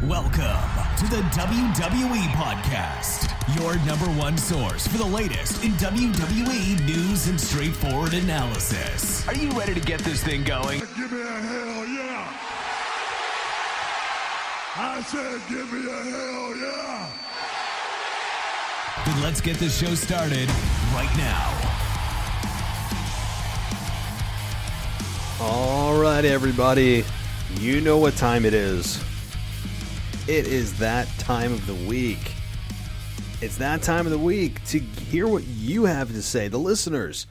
Welcome to the WWE Podcast, your number one source for the latest in WWE news and straightforward analysis. Are you ready to get this thing going? Give me a hell yeah! I said give me a hell yeah! Then let's get this show started right now. All right, everybody. You know what time it is. It is that time of the week. It's that time of the week to hear what you have to say, the listeners.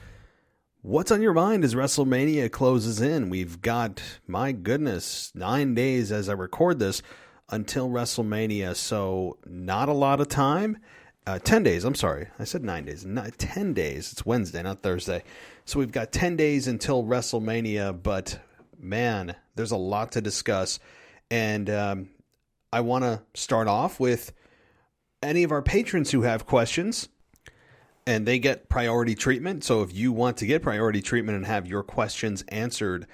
What's on your mind as WrestleMania closes in? We've got, my goodness, 9 days as I record this until WrestleMania, so not a lot of time. 10 days, I'm sorry. I said 9 days. 10 days. It's Wednesday, not Thursday. So we've got 10 days until WrestleMania, but man, there's a lot to discuss. And I want to start off with any of our patrons who have questions, and they get priority treatment. So if you want to get priority treatment and have your questions answered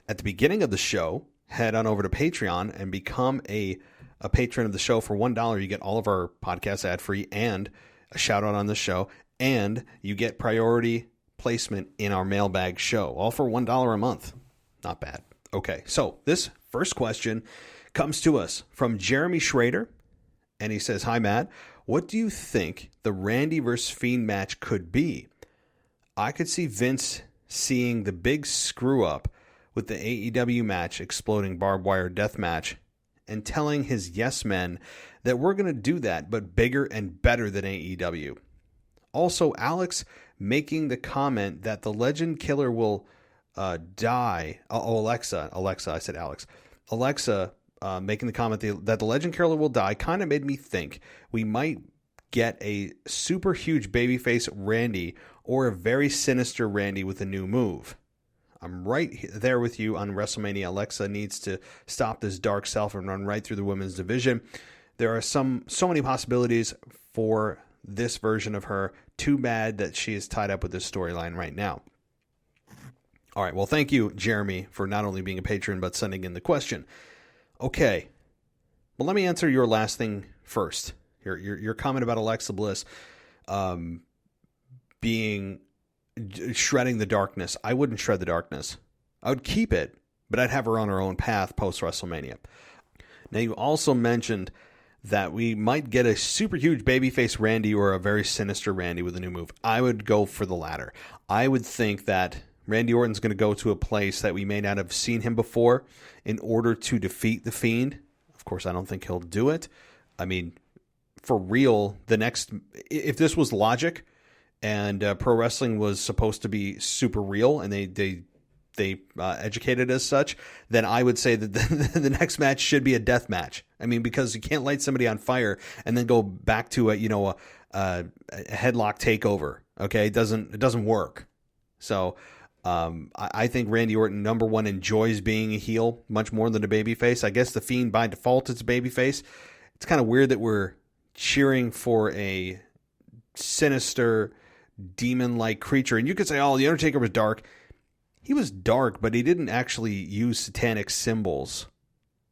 at the beginning of the show, head on over to Patreon and become a patron of the show. For $1, you get all of our podcasts ad-free and a shout-out on the show, and you get priority placement in our Mailbag show, all for $1 a month. Not bad. Okay, so this first question comes to us from Jeremy Schrader, and he says, "Hi, Matt. What do you think the Randy vs. Fiend match could be? I could see Vince seeing the big screw-up with the AEW match, exploding barbed wire death match, and telling his yes men that we're going to do that, but bigger and better than AEW. Also, Alex making the comment that the Legend Killer will die. Alexa, I said Alex. Alexa making the comment that the Legend Killer will die kind of made me think we might get a super huge babyface Randy or a very sinister Randy with a new move. I'm right there with you on WrestleMania. Alexa needs to stop this dark self and run right through the women's division. There are so many possibilities for this version of her. Too bad that she is tied up with this storyline right now." All right, well, thank you, Jeremy, for not only being a patron, but sending in the question. Okay, well, let me answer your last thing first. Your comment about Alexa Bliss shredding the darkness. I wouldn't shred the darkness. I would keep it, but I'd have her on her own path post-WrestleMania. Now, you also mentioned that we might get a super huge babyface Randy or a very sinister Randy with a new move. I would go for the latter. I would think that Randy Orton's going to go to a place that we may not have seen him before in order to defeat The Fiend. Of course, I don't think he'll do it. I mean, for real, if this was logic and pro wrestling was supposed to be super real and they educated as such, then I would say that the next match should be a death match. I mean, because you can't light somebody on fire and then go back to a headlock takeover. Okay, it doesn't work. So I think Randy Orton, number one, enjoys being a heel much more than a babyface. I guess The Fiend by default is a babyface. It's kind of weird that we're cheering for a sinister demon-like creature. And you could say, "Oh, The Undertaker was dark." He was dark, but he didn't actually use satanic symbols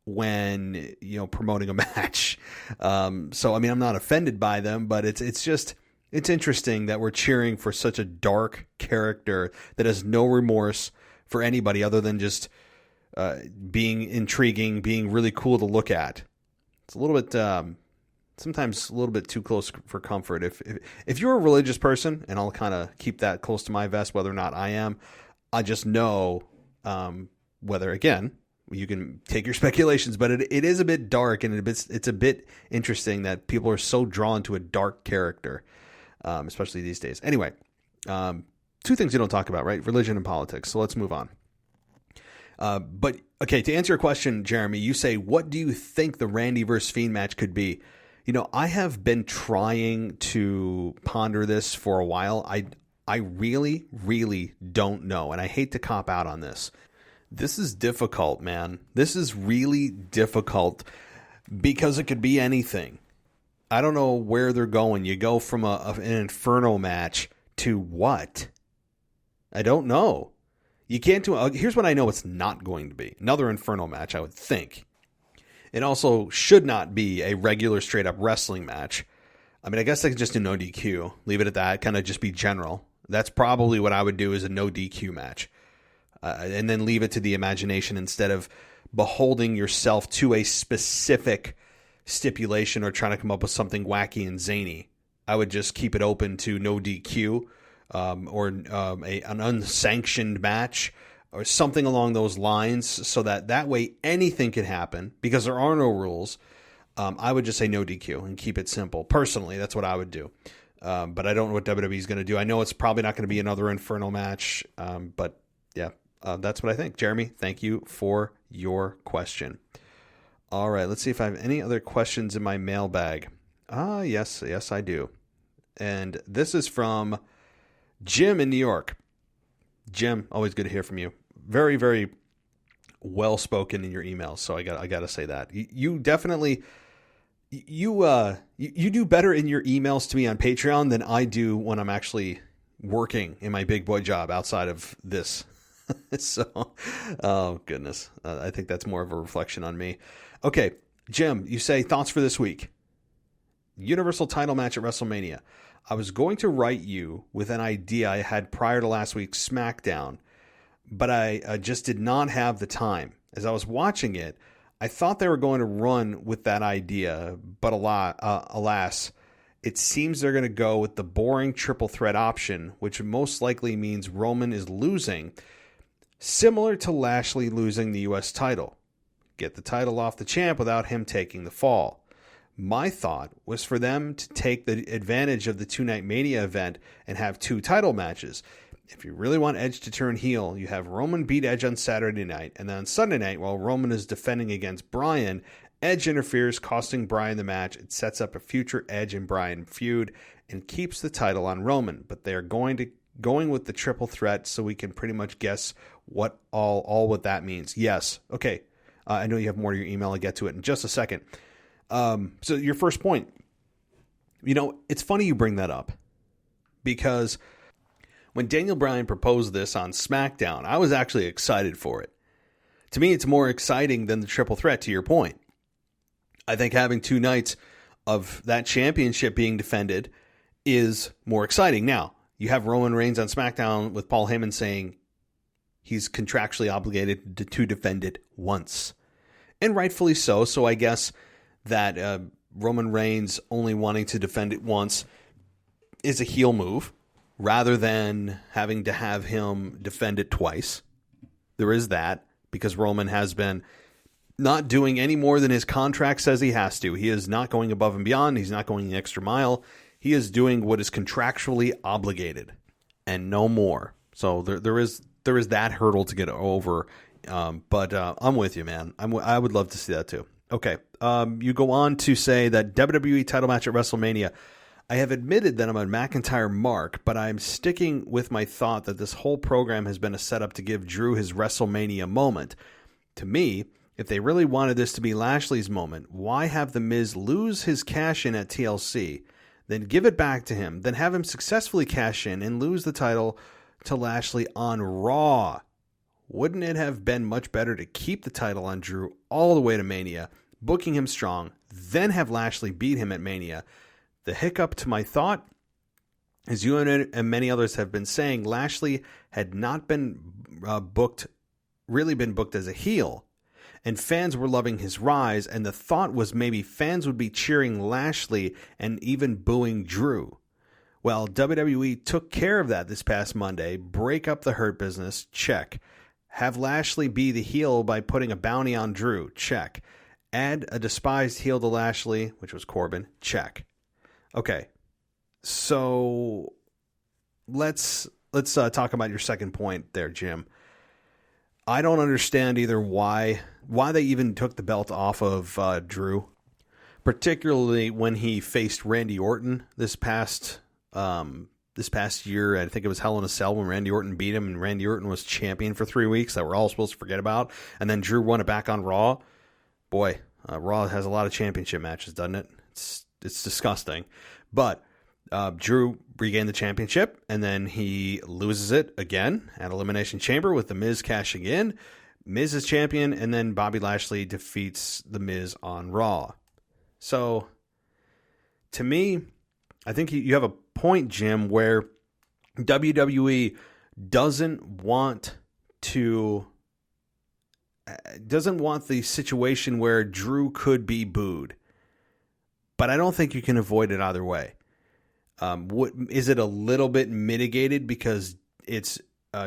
when, promoting a match. So, I mean, I'm not offended by them, but it's interesting that we're cheering for such a dark character that has no remorse for anybody other than just being intriguing, being really cool to look at. It's a little bit, sometimes a little bit too close for comfort. If you're a religious person, and I'll kind of keep that close to my vest, whether or not I am, I just know whether, again, you can take your speculations, but it is a bit dark, and it's a bit interesting that people are so drawn to a dark character, especially these days. Anyway, two things you don't talk about, right? Religion and politics. So let's move on. But, okay, to answer your question, Jeremy, you say, what do you think the Randy vs. Fiend match could be? I have been trying to ponder this for a while. I really, really don't know, and I hate to cop out on this. This is difficult, man. This is really difficult because it could be anything. I don't know where they're going. You go from an Inferno match to what? I don't know. You can't do. Here's what I know it's not going to be. Another Inferno match, I would think. It also should not be a regular straight up wrestling match. I mean, I guess they could just do no DQ, leave it at that, kind of just be general. That's probably what I would do, is a no DQ match. And then leave it to the imagination instead of beholding yourself to a specific stipulation or trying to come up with something wacky and zany. I would just keep it open to no DQ or an unsanctioned match or something along those lines, so that way anything can happen because there are no rules. I would just say no DQ and keep it simple. Personally, that's what I would do. But I don't know what WWE is going to do. I know it's probably not going to be another Inferno match, but yeah, that's what I think. Jeremy, thank you for your question. All right, let's see if I have any other questions in my mailbag. Yes, I do. And this is from Jim in New York. Jim, always good to hear from you. Very, very well spoken in your emails. So I got to say that you definitely you do better in your emails to me on Patreon than I do when I'm actually working in my big boy job outside of this. So, oh goodness, I think that's more of a reflection on me. Okay, Jim, you say thoughts for this week. Universal title match at WrestleMania. I was going to write you with an idea I had prior to last week's SmackDown, but I just did not have the time. As I was watching it, I thought they were going to run with that idea, but alas, it seems they're going to go with the boring triple threat option, which most likely means Roman is losing, similar to Lashley losing the U.S. title. Get the title off the champ without him taking the fall. My thought was for them to take the advantage of the two-night Mania event and have two title matches. If you really want Edge to turn heel, you have Roman beat Edge on Saturday night, and then on Sunday night, while Roman is defending against Bryan, Edge interferes, costing Bryan the match. It sets up a future Edge and Bryan feud and keeps the title on Roman. But they are going with the triple threat, so we can pretty much guess what what that means. Yes. Okay. I know you have more to your email. I'll get to it in just a second. So your first point, it's funny you bring that up, because when Daniel Bryan proposed this on SmackDown, I was actually excited for it. To me, it's more exciting than the triple threat, to your point. I think having two nights of that championship being defended is more exciting. Now, you have Roman Reigns on SmackDown with Paul Heyman saying he's contractually obligated to defend it once. And rightfully so. So I guess that Roman Reigns only wanting to defend it once is a heel move rather than having to have him defend it twice. There is that, because Roman has been not doing any more than his contract says he has to. He is not going above and beyond. He's not going the extra mile. He is doing what is contractually obligated and no more. So there is that hurdle to get over. But I'm with you, man. I would love to see that too. Okay. You go on to say that WWE title match at WrestleMania. I have admitted that I'm a McIntyre mark, but I'm sticking with my thought that this whole program has been a setup to give Drew his WrestleMania moment. To me, if they really wanted this to be Lashley's moment, why have The Miz lose his cash in at TLC, then give it back to him, then have him successfully cash in and lose the title to Lashley on Raw? Wouldn't it have been much better to keep the title on Drew all the way to Mania, booking him strong, then have Lashley beat him at Mania? The hiccup to my thought, as you and many others have been saying, Lashley had not been booked as a heel, and fans were loving his rise, and the thought was maybe fans would be cheering Lashley and even booing Drew. Well, WWE took care of that this past Monday. Break up the Hurt Business, check. Have Lashley be the heel by putting a bounty on Drew, check. Add a despised heel to Lashley, which was Corbin, check. Okay, so let's talk about your second point there, Jim. I don't understand either why they even took the belt off of Drew, particularly when he faced Randy Orton this past year. I think it was Hell in a Cell when Randy Orton beat him, and Randy Orton was champion for 3 weeks that we're all supposed to forget about, and then Drew won it back on Raw. Boy, Raw has a lot of championship matches, doesn't it? It's disgusting. But Drew regained the championship, and then he loses it again at Elimination Chamber with The Miz cashing in. Miz is champion, and then Bobby Lashley defeats The Miz on Raw. So, to me, I think you have a point, Jim, where WWE doesn't want the situation where Drew could be booed. But I don't think you can avoid it either way. Is it a little bit mitigated because it's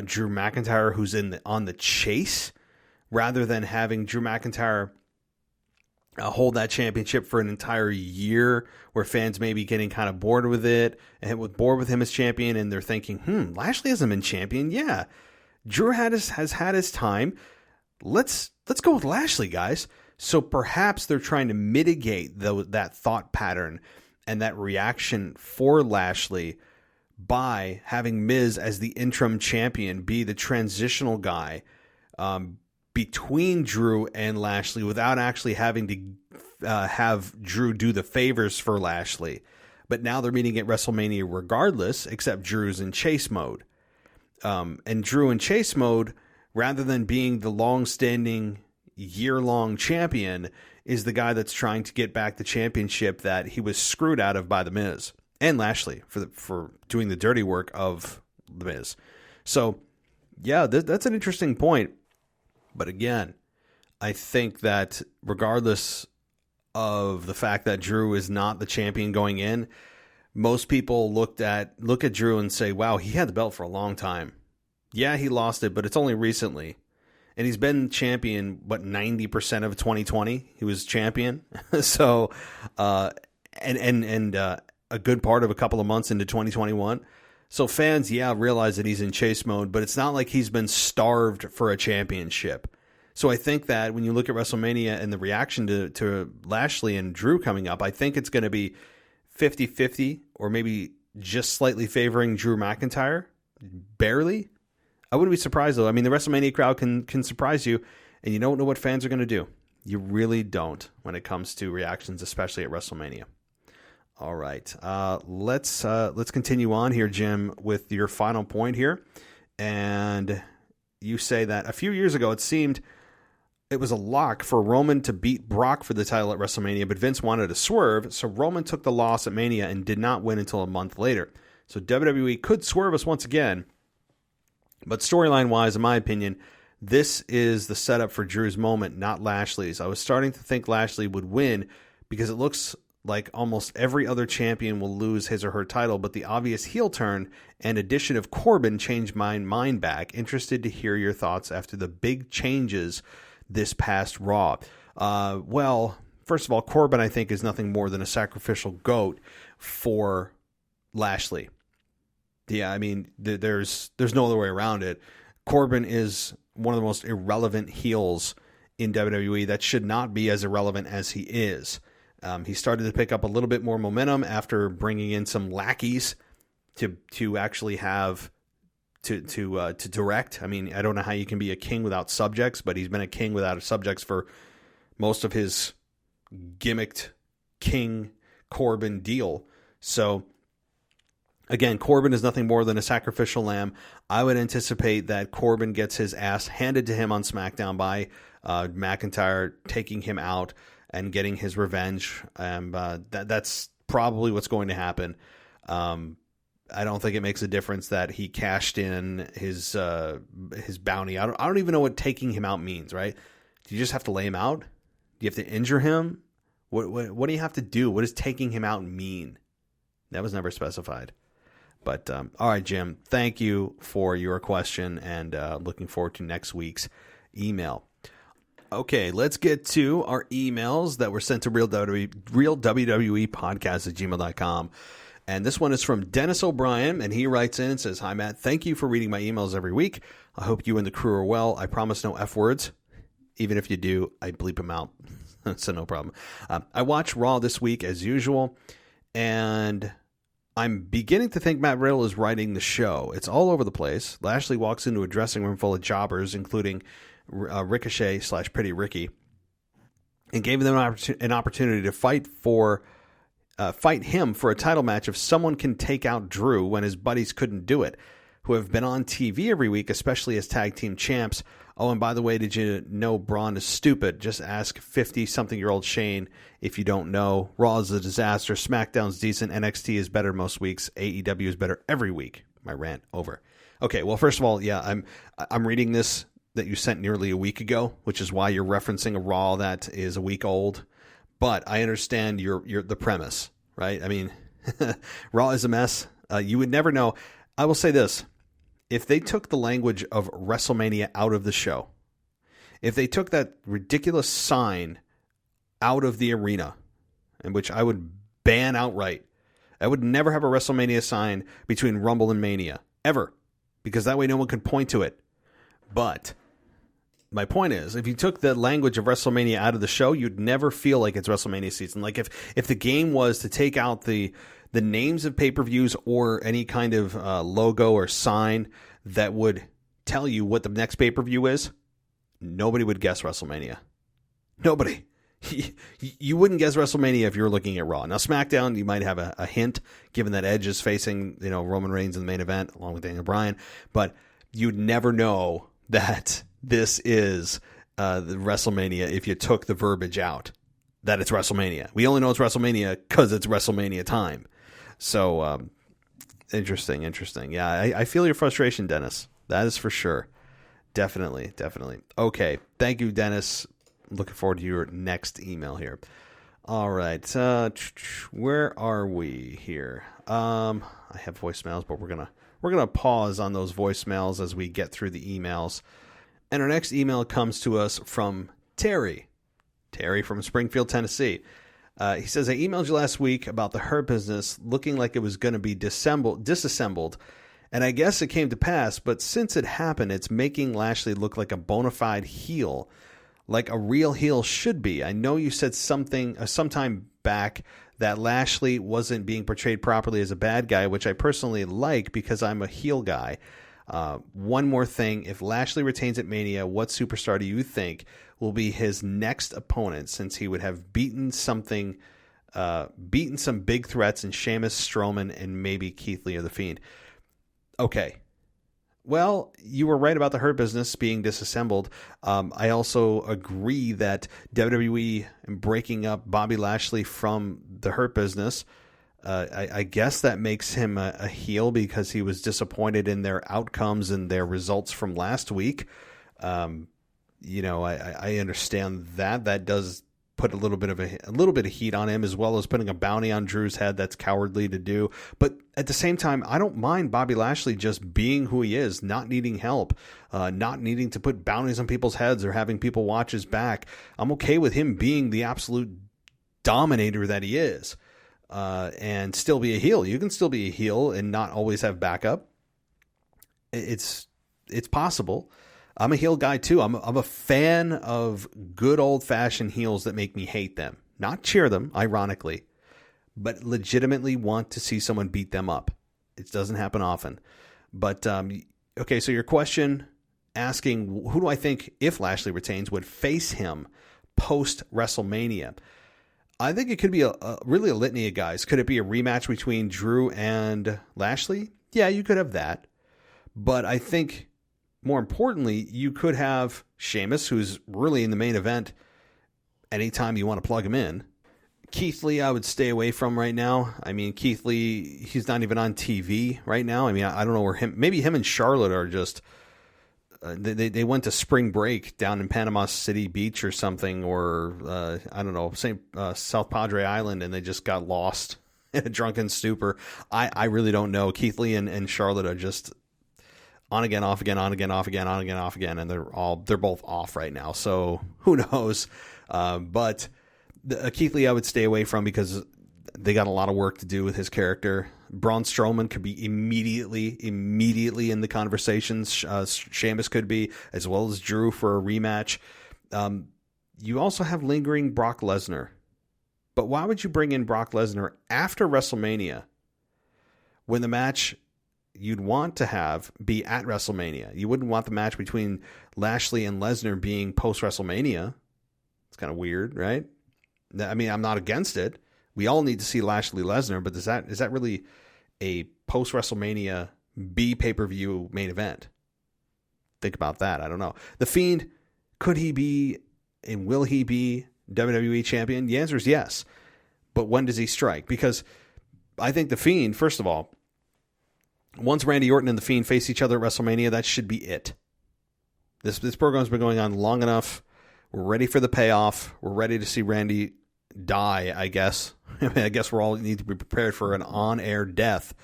Drew McIntyre who's on the chase, rather than having Drew McIntyre hold that championship for an entire year, where fans may be getting kind of bored with it and bored with him as champion, and they're thinking, Lashley hasn't been champion. Yeah, Drew has had his time. Let's go with Lashley, guys. So perhaps they're trying to mitigate that thought pattern and that reaction for Lashley by having Miz as the interim champion, be the transitional guy between Drew and Lashley, without actually having to have Drew do the favors for Lashley. But now they're meeting at WrestleMania regardless, except Drew's in chase mode. And Drew in chase mode, rather than being the long-standing, year-long champion, is the guy that's trying to get back the championship that he was screwed out of by The Miz and Lashley for doing the dirty work of The Miz. So, yeah, that's an interesting point. But again, I think that regardless of the fact that Drew is not the champion going in, most people look at Drew and say, wow, he had the belt for a long time. Yeah, he lost it, but it's only recently. And he's been champion, 90% of 2020? He was champion. So, and a good part of a couple of months into 2021. So fans, realize that he's in chase mode, but it's not like he's been starved for a championship. So I think that when you look at WrestleMania and the reaction to Lashley and Drew coming up, I think it's going to be 50-50, or maybe just slightly favoring Drew McIntyre. Barely. I wouldn't be surprised, though. I mean, the WrestleMania crowd can surprise you, and you don't know what fans are going to do. You really don't when it comes to reactions, especially at WrestleMania. All right, let's continue on here, Jim, with your final point here. And you say that a few years ago, it seemed it was a lock for Roman to beat Brock for the title at WrestleMania, but Vince wanted to swerve, so Roman took the loss at Mania and did not win until a month later. So WWE could swerve us once again. But storyline-wise, in my opinion, this is the setup for Drew's moment, not Lashley's. I was starting to think Lashley would win because it looks like almost every other champion will lose his or her title, but the obvious heel turn and addition of Corbin changed my mind back. Interested to hear your thoughts after the big changes this past Raw. Well, first of all, Corbin, I think, is nothing more than a sacrificial goat for Lashley. Yeah, I mean, there's no other way around it. Corbin is one of the most irrelevant heels in WWE that should not be as irrelevant as he is. He started to pick up a little bit more momentum after bringing in some lackeys to actually have to direct. I mean, I don't know how you can be a king without subjects, but he's been a king without subjects for most of his gimmicked King Corbin deal. So, again, Corbin is nothing more than a sacrificial lamb. I would anticipate that Corbin gets his ass handed to him on SmackDown by McIntyre, taking him out and getting his revenge. That's probably what's going to happen. I don't think it makes a difference that he cashed in his bounty. I don't even know what taking him out means, right? Do you just have to lay him out? Do you have to injure him? What do you have to do? What does taking him out mean? That was never specified. But, all right, Jim, thank you for your question, and looking forward to next week's email. Okay, let's get to our emails that were sent to realwwepodcast@gmail.com. And this one is from Dennis O'Brien, and he writes in and says, "Hi, Matt. Thank you for reading my emails every week. I hope you and the crew are well. I promise no F words. Even if you do, I bleep them out. So no problem. I watched Raw this week as usual, and I'm beginning to think Matt Riddle is writing the show. It's all over the place. Lashley walks into a dressing room full of jobbers, including Ricochet / Pretty Ricky, and gave them an opportunity to fight him for a title match if someone can take out Drew when his buddies couldn't do it, who have been on TV every week, especially as tag team champs. Oh, and by the way, did you know Braun is stupid? Just ask 50-something-year-old Shane if you don't know. Raw is a disaster. SmackDown's decent. NXT is better most weeks. AEW is better every week. My rant over. Okay, well, first of all, yeah, I'm reading this that you sent nearly a week ago, which is why you're referencing a Raw that is a week old. But I understand the premise, right? I mean, Raw is a mess. You would never know. I will say this. If they took the language of WrestleMania out of the show, if they took that ridiculous sign out of the arena, in which I would ban outright, I would never have a WrestleMania sign between Rumble and Mania, ever, because that way no one could point to it. But my point is, if you took the language of WrestleMania out of the show, you'd never feel like it's WrestleMania season. Like if the game was to take out the names of pay-per-views or any kind of logo or sign that would tell you what the next pay-per-view is, nobody would guess WrestleMania. Nobody. You wouldn't guess WrestleMania if you were looking at Raw. Now, SmackDown, you might have a hint, given that Edge is facing Roman Reigns in the main event, along with Daniel Bryan, but you'd never know that this is the WrestleMania if you took the verbiage out, that it's WrestleMania. We only know it's WrestleMania because it's WrestleMania time. So, interesting. Yeah, I feel your frustration, Dennis. That is for sure. Definitely. Okay, thank you, Dennis. Looking forward to your next email here. All right, where are we here? I have voicemails, but we're gonna pause on those voicemails as we get through the emails. And our next email comes to us from Terry from Springfield, Tennessee. He says, I emailed you last week about the Hurt Business looking like it was going to be disassembled, and I guess it came to pass, but since it happened, it's making Lashley look like a bona fide heel, like a real heel should be. I know you said sometime back that Lashley wasn't being portrayed properly as a bad guy, which I personally like because I'm a heel guy. One more thing, if Lashley retains at Mania, what superstar do you think will be his next opponent, since he would have beaten some big threats in Sheamus, Strowman, and maybe Keith Lee or The Fiend? Okay. Well, you were right about the Hurt Business being disassembled. I also agree that WWE breaking up Bobby Lashley from the Hurt Business, I guess that makes him a heel because he was disappointed in their outcomes and their results from last week. I understand that. That does put a little bit of heat on him, as well as putting a bounty on Drew's head. That's cowardly to do. But at the same time, I don't mind Bobby Lashley just being who he is, not needing help, not needing to put bounties on people's heads or having people watch his back. I'm okay with him being the absolute dominator that he is. And still be a heel. You can still be a heel and not always have backup. It's possible. I'm a heel guy too. I'm a fan of good old fashioned heels that make me hate them, not cheer them, ironically, but legitimately want to see someone beat them up. It doesn't happen often. But okay, so your question asking who do I think, if Lashley retains, would face him post WrestleMania? I think it could be really a litany of guys. Could it be a rematch between Drew and Lashley? Yeah, you could have that. But I think more importantly, you could have Sheamus, who's really in the main event anytime you want to plug him in. Keith Lee, I would stay away from right now. I mean, Keith Lee, he's not even on TV right now. I mean, I don't know where maybe him and Charlotte are just... They went to spring break down in Panama City Beach or something, or I don't know, South Padre Island, and they just got lost in a drunken stupor. I really don't know. Keith Lee and Charlotte are just on again, off again, on again, off again, on again, off again, and they're both off right now. So who knows? But Keith Lee I would stay away from because they got a lot of work to do with his character. Braun Strowman could be immediately in the conversations. Sheamus could be, as well as Drew for a rematch. You also have lingering Brock Lesnar. But why would you bring in Brock Lesnar after WrestleMania when the match you'd want to have be at WrestleMania? You wouldn't want the match between Lashley and Lesnar being post-WrestleMania. It's kind of weird, right? I mean, I'm not against it. We all need to see Lashley Lesnar, but is that really a post-WrestleMania B pay-per-view main event? Think about that. I don't know. The Fiend, could he be and will he be WWE champion? The answer is yes. But when does he strike? Because I think The Fiend, first of all, once Randy Orton and The Fiend face each other at WrestleMania, that should be it. This program's been going on long enough. We're ready for the payoff. We're ready to see Randy die, I guess. I guess we're all need to be prepared for an on-air death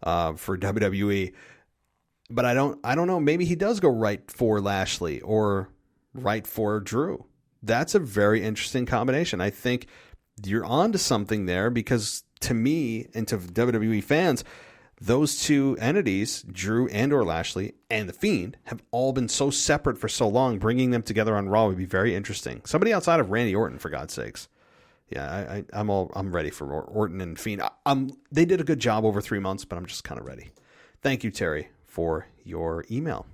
for WWE. But I don't know. Maybe he does go right for Lashley or right for Drew. That's a very interesting combination. I think you're onto something there because to me and to WWE fans, those two entities, Drew and or Lashley and The Fiend, have all been so separate for so long. Bringing them together on Raw would be very interesting. Somebody outside of Randy Orton, for God's sakes. Yeah, I'm ready for Orton and Fiend. They did a good job over 3 months, but I'm just kind of ready. Thank you, Terry, for your email.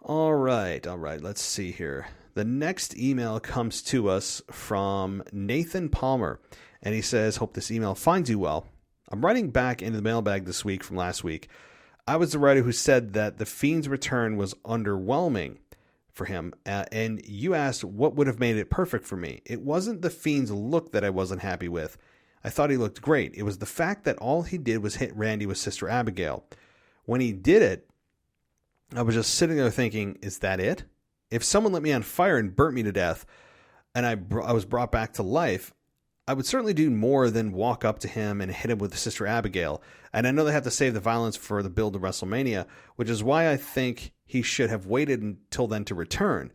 All right. Let's see here. The next email comes to us from Nathan Palmer, and he says, hope this email finds you well. I'm writing back into the mailbag this week from last week. I was the writer who said that The Fiend's return was underwhelming for him, and you asked what would have made it perfect for me. It wasn't The Fiend's look that I wasn't happy with. I thought he looked great. It was the fact that all he did was hit Randy with Sister Abigail. When he did it, I was just sitting there thinking, is that it? If someone lit me on fire and burnt me to death, and I was brought back to life, I would certainly do more than walk up to him and hit him with Sister Abigail. And I know they have to save the violence for the build of WrestleMania, which is why I think he should have waited until then to return.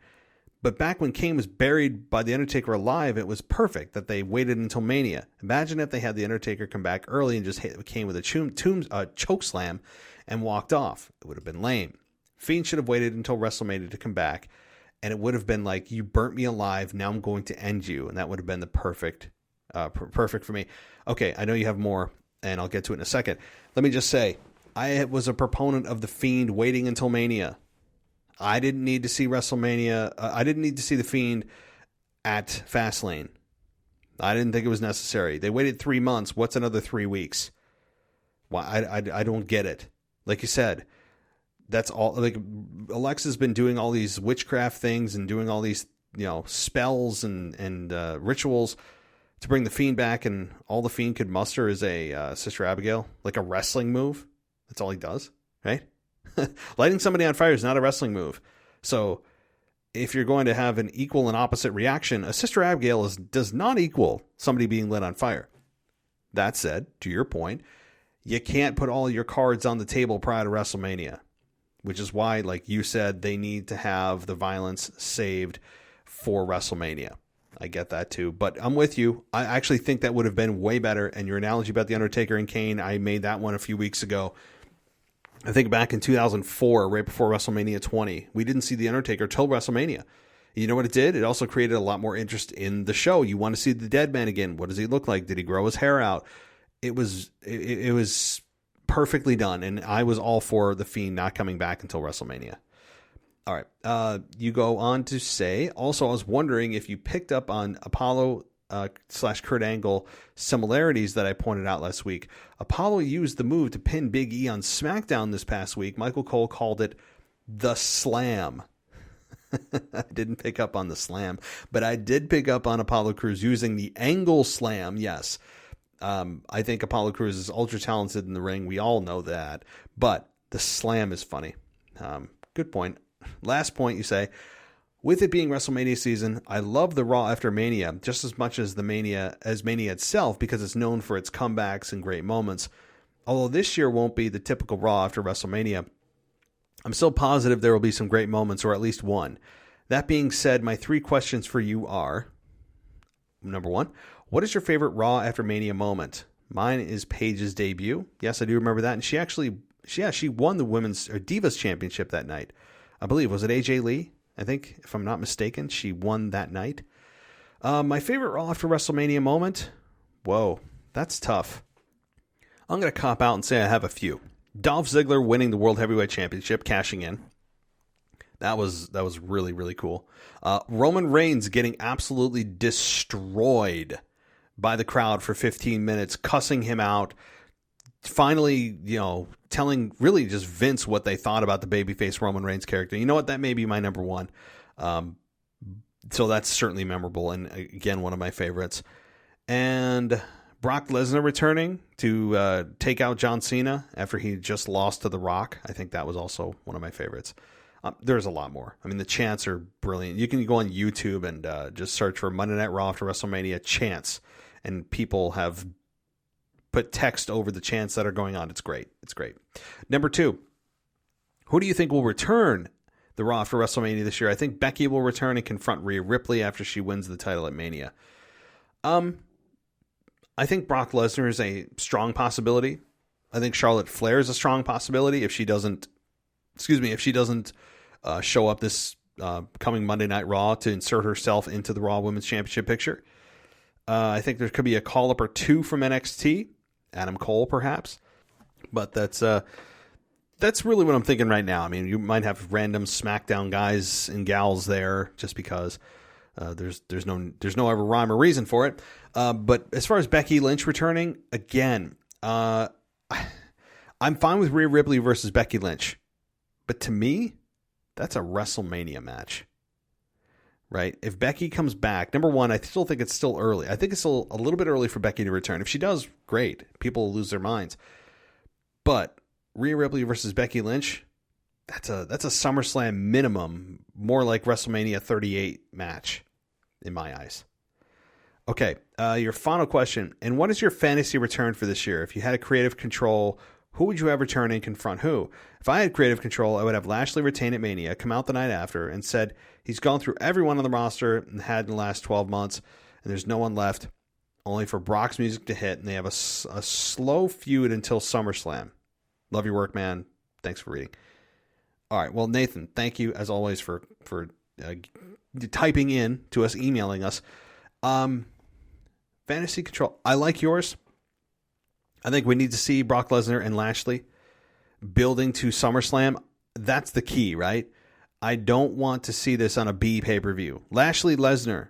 But back when Kane was buried by The Undertaker alive, it was perfect that they waited until Mania. Imagine if they had The Undertaker come back early and just hit Kane with a choke slam and walked off. It would have been lame. Fiend should have waited until WrestleMania to come back, and it would have been like, you burnt me alive, now I'm going to end you. And that would have been the perfect for me. Okay, I know you have more, and I'll get to it in a second. Let me just say, I was a proponent of The Fiend waiting until Mania. I didn't need to see WrestleMania. I didn't need to see The Fiend at Fastlane. I didn't think it was necessary. They waited 3 months. What's another 3 weeks? Why? I don't get it. Like you said, that's all. Like Alexa's been doing all these witchcraft things and doing all these, spells and rituals to bring The Fiend back, and all The Fiend could muster is a Sister Abigail, like a wrestling move. That's all he does, right? Lighting somebody on fire is not a wrestling move. So if you're going to have an equal and opposite reaction, a Sister Abigail does not equal somebody being lit on fire. That said, to your point, you can't put all your cards on the table prior to WrestleMania, which is why, like you said, they need to have the violence saved for WrestleMania. I get that too, but I'm with you. I actually think that would have been way better. And your analogy about The Undertaker and Kane, I made that one a few weeks ago. I think back in 2004, right before WrestleMania 20, we didn't see The Undertaker till WrestleMania. You know what it did? It also created a lot more interest in the show. You want to see the dead man again. What does he look like? Did he grow his hair out? It was perfectly done, and I was all for The Fiend not coming back until WrestleMania. All right. You go on to say, also, I was wondering if you picked up on Apollo / Kurt Angle similarities that I pointed out last week. Apollo used the move to pin Big E on SmackDown this past week. Michael Cole called it the Slam. I didn't pick up on the Slam, but I did pick up on Apollo Crews using the Angle Slam. Yes. I think Apollo Crews is ultra talented in the ring. We all know that, but the Slam is funny. Good point. Last point, you say, with it being WrestleMania season, I love the Raw after Mania just as much as Mania itself because it's known for its comebacks and great moments. Although this year won't be the typical Raw after WrestleMania, I'm still positive there will be some great moments, or at least one. That being said, my 3 questions for you are, number 1, what is your favorite Raw after Mania moment? Mine is Paige's debut. Yes, I do remember that. And she won the Women's or Divas Championship that night. I believe, was it AJ Lee? I think, if I'm not mistaken, she won that night. My favorite Raw after WrestleMania moment? Whoa, that's tough. I'm going to cop out and say I have a few. Dolph Ziggler winning the World Heavyweight Championship, cashing in. That was really, really cool. Roman Reigns getting absolutely destroyed by the crowd for 15 minutes, cussing him out. Finally, telling really just Vince what they thought about the babyface Roman Reigns character. You know what? That may be my number one. So that's certainly memorable, and again, one of my favorites. And Brock Lesnar returning to take out John Cena after he just lost to The Rock. I think that was also one of my favorites. There's a lot more. I mean, the chants are brilliant. You can go on YouTube and just search for Monday Night Raw after WrestleMania chants, and people have put text over the chants that are going on. It's great. It's great. Number 2, who do you think will return the Raw after WrestleMania this year? I think Becky will return and confront Rhea Ripley after she wins the title at Mania. I think Brock Lesnar is a strong possibility. I think Charlotte Flair is a strong possibility if she doesn't show up this coming Monday Night Raw to insert herself into the Raw Women's Championship picture. I think there could be a call-up or 2 from NXT. Adam Cole, perhaps. But that's really what I'm thinking right now. I mean, you might have random SmackDown guys and gals there just because there's no ever rhyme or reason for it. But as far as Becky Lynch returning, again, I'm fine with Rhea Ripley versus Becky Lynch. But to me, that's a WrestleMania match. Right? If Becky comes back, number one, I still think it's still early. I think it's still a little bit early for Becky to return. If she does, great. People will lose their minds. But Rhea Ripley versus Becky Lynch, that's a SummerSlam minimum, more like WrestleMania 38 match in my eyes. Okay, your final question. And what is your fantasy return for this year? If you had a creative control, who would you have return and confront who? If I had creative control, I would have Lashley retain at Mania, come out the night after, and said he's gone through everyone on the roster and had in the last 12 months, and there's no one left, only for Brock's music to hit, and they have a slow feud until SummerSlam. Love your work, man. Thanks for reading. All right, well, Nathan, thank you, as always, for typing in to us, emailing us. Fantasy control. I like yours. I think we need to see Brock Lesnar and Lashley building to SummerSlam. That's the key, right? I don't want to see this on a B pay-per-view. Lashley Lesnar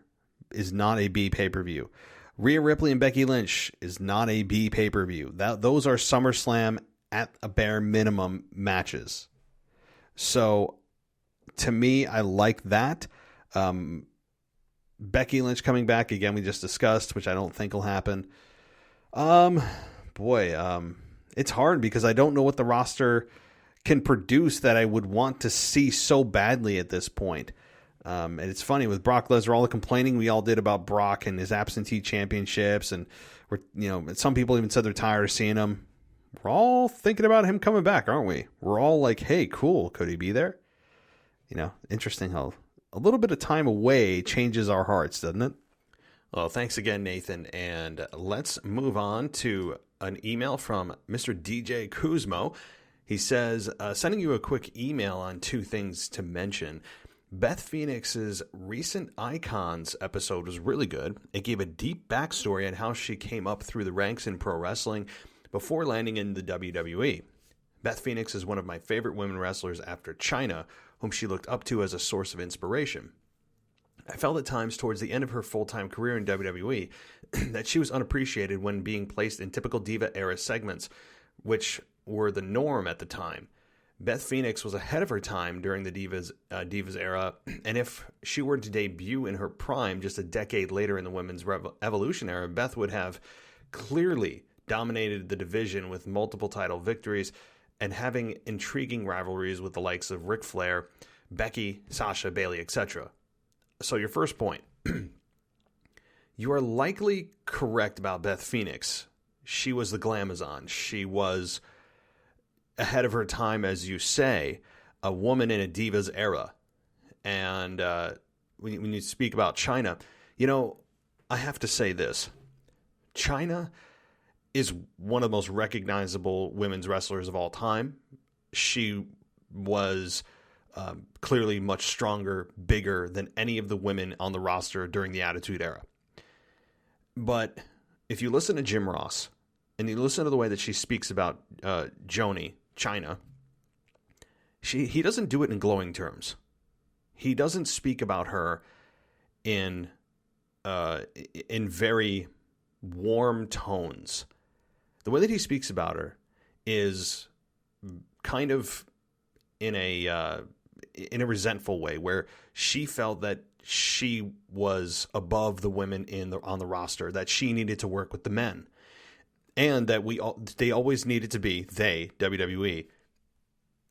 is not a B pay-per-view. Rhea Ripley and Becky Lynch is not a B pay-per-view. Those are SummerSlam at a bare minimum matches. So to me, I like that. Becky Lynch coming back, again, we just discussed, which I don't think will happen. It's hard because I don't know what the roster can produce that I would want to see so badly at this point. And it's funny with Brock Lesnar, all the complaining we all did about Brock and his absentee championships, and some people even said they're tired of seeing him. We're all thinking about him coming back, aren't we? We're all like, hey, cool, could he be there? Interesting how a little bit of time away changes our hearts, doesn't it? Well, thanks again, Nathan. And let's move on to an email from Mr. DJ Kuzmo. He says, sending you a quick email on 2 things to mention. Beth Phoenix's recent Icons episode was really good. It gave a deep backstory on how she came up through the ranks in pro wrestling before landing in the WWE. Beth Phoenix is one of my favorite women wrestlers after Chyna, whom she looked up to as a source of inspiration. I felt at times towards the end of her full-time career in WWE that she was unappreciated when being placed in typical Diva-era segments, which were the norm at the time. Beth Phoenix was ahead of her time during the Divas era, and if she were to debut in her prime just a decade later in the Women's Evolution era, Beth would have clearly dominated the division with multiple title victories and having intriguing rivalries with the likes of Ric Flair, Becky, Sasha, Bayley, etc. So your first point, you are likely correct about Beth Phoenix. She was the Glamazon. She was ahead of her time, as you say, a woman in a Divas era. And when you speak about Chyna, I have to say this. Chyna is one of the most recognizable women's wrestlers of all time. She was clearly much stronger, bigger than any of the women on the roster during the Attitude Era. But if you listen to Jim Ross, and you listen to the way that she speaks about Joni, Chyna, he doesn't do it in glowing terms. He doesn't speak about her in very warm tones. The way that he speaks about her is kind of in a resentful way, where she felt that she was above the women on the roster, that she needed to work with the men, and that they always needed to be, WWE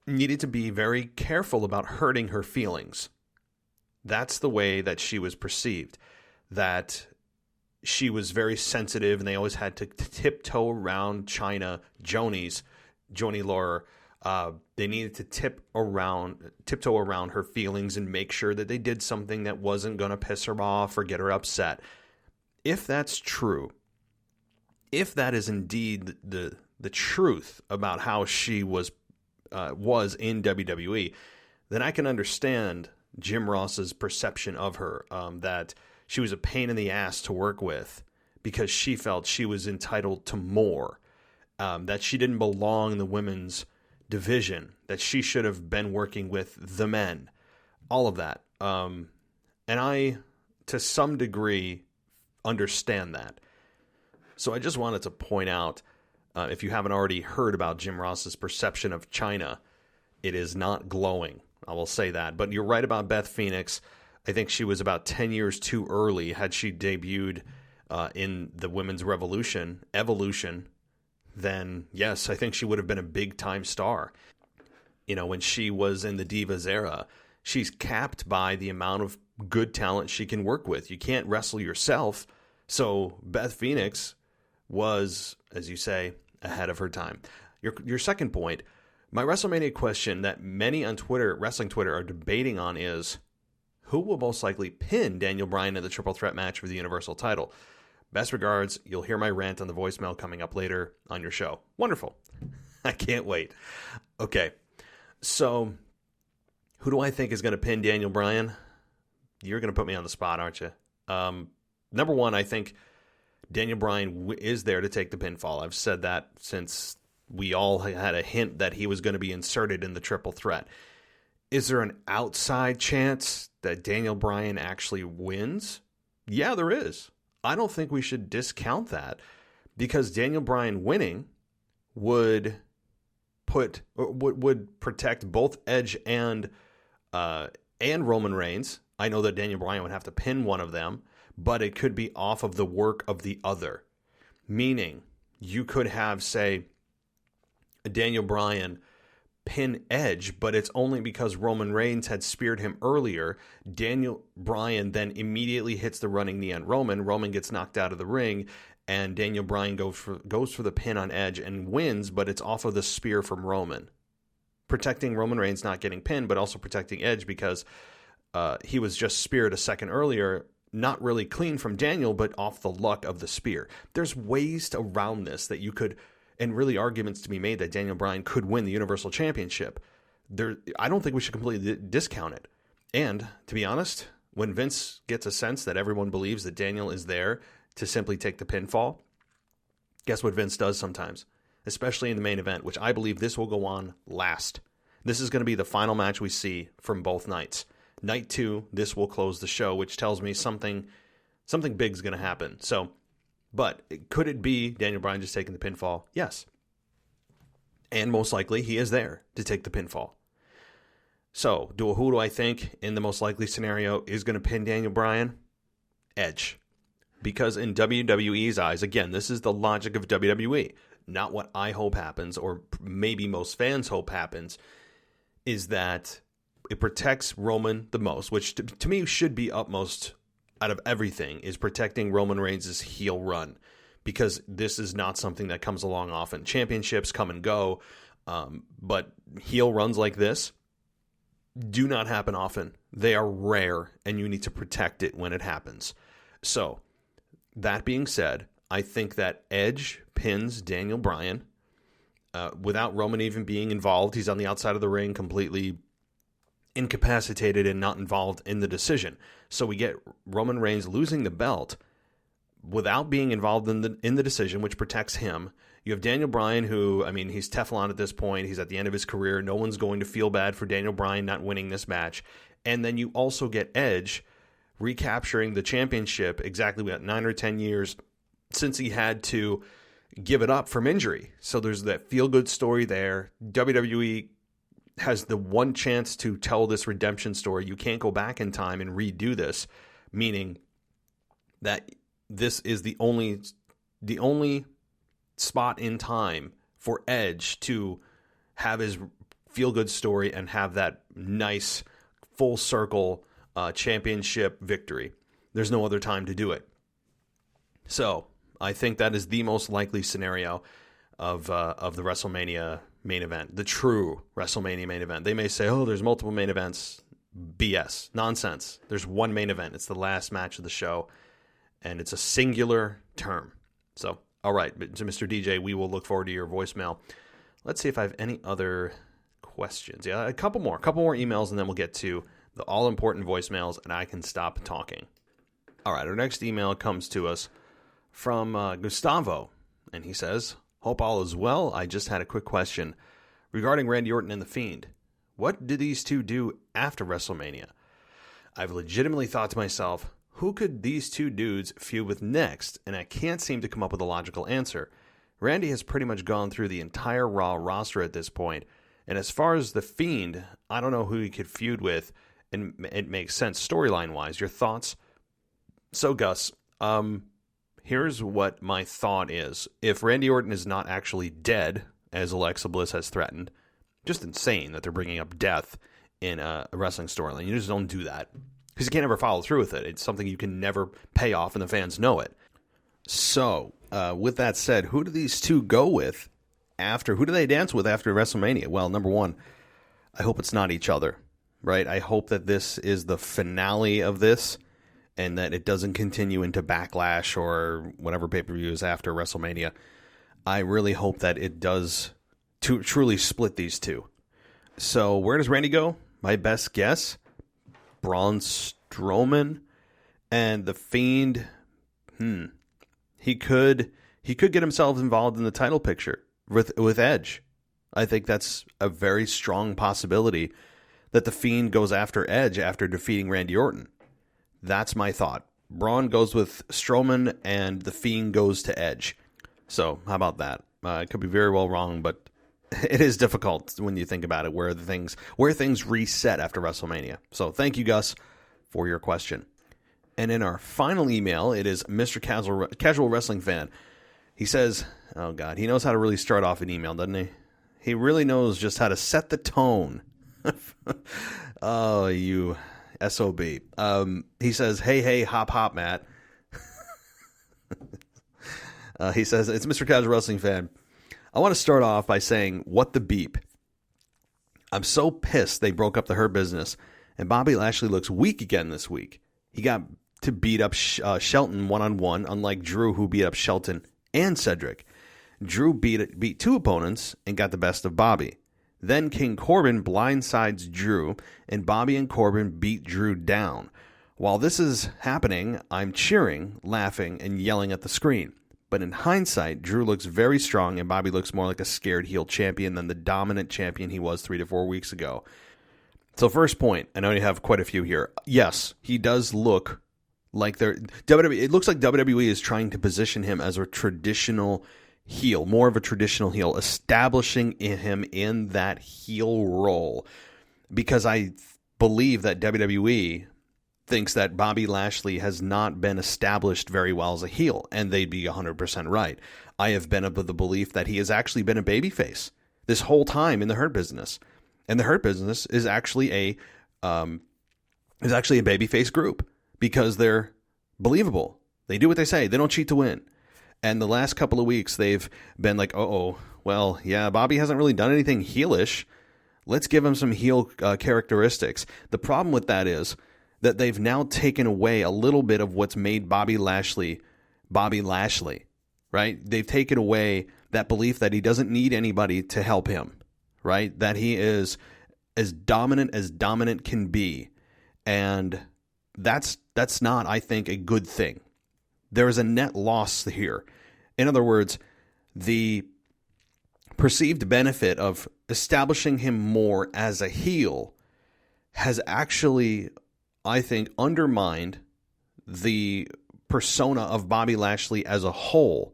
needed to be very careful about hurting her feelings. That's the way that she was perceived, that she was very sensitive, and they always had to tiptoe around Joni Laurer. They needed to tiptoe around her feelings and make sure that they did something that wasn't going to piss her off or get her upset. If that's true, if that is indeed the truth about how she was in WWE, then I can understand Jim Ross's perception of her, that she was a pain in the ass to work with because she felt she was entitled to more, that she didn't belong in the women's division, that she should have been working with the men, all of that. And I, to some degree, understand that. So I just wanted to point out, if you haven't already heard about Jim Ross's perception of Chyna, it is not glowing. I will say that. But you're right about Beth Phoenix. I think she was about 10 years too early. Had she debuted in the women's evolution, then yes, I think she would have been a big-time star. You know, when she was in the Divas era, she's capped by the amount of good talent she can work with. You can't wrestle yourself. So Beth Phoenix was, as you say, ahead of her time. Your second point, my WrestleMania question that many on Twitter, wrestling Twitter, are debating on is, who will most likely pin Daniel Bryan in the triple threat match for the Universal title? Best regards. You'll hear my rant on the voicemail coming up later on your show. Wonderful. I can't wait. Okay, so who do I think is going to pin Daniel Bryan? You're going to put me on the spot, aren't you? Number one, I think Daniel Bryan is there to take the pinfall. I've said that since we all had a hint that he was going to be inserted in the triple threat. Is there an outside chance that Daniel Bryan actually wins? Yeah, there is. I don't think we should discount that, because Daniel Bryan winning would protect both Edge and Roman Reigns. I know that Daniel Bryan would have to pin one of them, but it could be off of the work of the other. Meaning, you could have, say, Daniel Bryan pin Edge, but it's only because Roman Reigns had speared him earlier. Daniel Bryan then immediately hits the running knee on Roman. Roman gets knocked out of the ring, and Daniel Bryan goes for the pin on Edge and wins, but it's off of the spear from Roman. Protecting Roman Reigns not getting pinned, but also protecting Edge because he was just speared a second earlier, not really clean from Daniel, but off the luck of the spear. There's ways around this that you could, and really arguments to be made that Daniel Bryan could win the Universal Championship. I don't think we should completely discount it. And to be honest, when Vince gets a sense that everyone believes that Daniel is there to simply take the pinfall, guess what Vince does sometimes? Especially in the main event, which I believe this will go on last. This is going to be the final match we see from both nights. Night 2, this will close the show, which tells me something big is going to happen. So, but could it be Daniel Bryan just taking the pinfall? Yes. And most likely he is there to take the pinfall. So, who do I think in the most likely scenario is going to pin Daniel Bryan? Edge. Because in WWE's eyes, again, this is the logic of WWE, not what I hope happens, or maybe most fans hope happens, is that it protects Roman the most, which to me should be utmost out of everything, is protecting Roman Reigns' heel run, because this is not something that comes along often. Championships come and go, but heel runs like this do not happen often. They are rare, and you need to protect it when it happens. So, that being said, I think that Edge pins Daniel Bryan without Roman even being involved. He's on the outside of the ring, completely incapacitated and not involved in the decision. So we get Roman Reigns losing the belt without being involved in the decision, which protects him. You have Daniel Bryan, who, I mean, he's Teflon at this point. He's at the end of his career. No one's going to feel bad for Daniel Bryan not winning this match. And then you also get Edge recapturing the championship exactly 9 or 10 years since he had to give it up from injury. So there's that feel-good story there. WWE has the one chance to tell this redemption story. You can't go back in time and redo this, meaning that this is the only spot in time for Edge to have his feel-good story and have that nice full circle championship victory. There's no other time to do it. So I think that is the most likely scenario of the WrestleMania main event, the true WrestleMania main event. They may say, oh, there's multiple main events. BS. Nonsense. There's one main event. It's the last match of the show, and it's a singular term. So, all right, to Mr. DJ, we will look forward to your voicemail. Let's see if I have any other questions. Yeah, a couple more emails, and then we'll get to the all-important voicemails, and I can stop talking. All right, our next email comes to us from Gustavo, and he says, hope all is well. I just had a quick question regarding Randy Orton and The Fiend. What did these two do after WrestleMania? I've legitimately thought to myself, who could these two dudes feud with next? And I can't seem to come up with a logical answer. Randy has pretty much gone through the entire Raw roster at this point, and as far as The Fiend, I don't know who he could feud with, and it makes sense storyline-wise. Your thoughts? So, Gus, here's what my thought is. If Randy Orton is not actually dead, as Alexa Bliss has threatened, just insane that they're bringing up death in a wrestling storyline. You just don't do that, because you can't ever follow through with it. It's something you can never pay off, and the fans know it. So, with that said, who do these two go with after? Who do they dance with after WrestleMania? Well, number one, I hope it's not each other, right? I hope that this is the finale of this, and that it doesn't continue into Backlash or whatever pay-per-view is after WrestleMania. I really hope that it does truly split these two. So where does Randy go? My best guess, Braun Strowman and The Fiend. He could get himself involved in the title picture with Edge. I think that's a very strong possibility that The Fiend goes after Edge after defeating Randy Orton. That's my thought. Braun goes with Strowman and The Fiend goes to Edge. So how about that? It could be very well wrong, but it is difficult when you think about it, where things reset after WrestleMania. So thank you, Gus, for your question. And in our final email, it is Mr. Casual Wrestling Fan. He says, oh God, he knows how to really start off an email, doesn't he? He really knows just how to set the tone. Oh, you SOB. He says, hey, hop, Matt. He says, it's Mr. Casual Wrestling Fan. I want to start off by saying, what the beep? I'm so pissed they broke up the Hurt Business, and Bobby Lashley looks weak again this week. He got to beat up Shelton one-on-one, unlike Drew, who beat up Shelton and Cedric. Drew beat two opponents and got the best of Bobby. Then King Corbin blindsides Drew, and Bobby and Corbin beat Drew down. While this is happening, I'm cheering, laughing, and yelling at the screen. But in hindsight, Drew looks very strong, and Bobby looks more like a scared heel champion than the dominant champion he was 3 to 4 weeks ago. So first point, I know you have quite a few here. Yes, he does look like WWE. It looks like WWE is trying to position him as a traditional heel, more of a traditional heel, establishing him in that heel role. Because I believe that WWE thinks that Bobby Lashley has not been established very well as a heel, and they'd be 100% right. I have been of the belief that he has actually been a babyface this whole time in the Hurt Business, and the Hurt Business is actually a babyface group because they're believable. They do what they say. They don't cheat to win. And the last couple of weeks, they've been like, well, yeah, Bobby hasn't really done anything heelish. Let's give him some heel characteristics. The problem with that is that they've now taken away a little bit of what's made Bobby Lashley, right? They've taken away that belief that he doesn't need anybody to help him, right? That he is as dominant can be. And that's not, I think, a good thing. There is a net loss here. In other words, the perceived benefit of establishing him more as a heel has actually, I think, undermined the persona of Bobby Lashley as a whole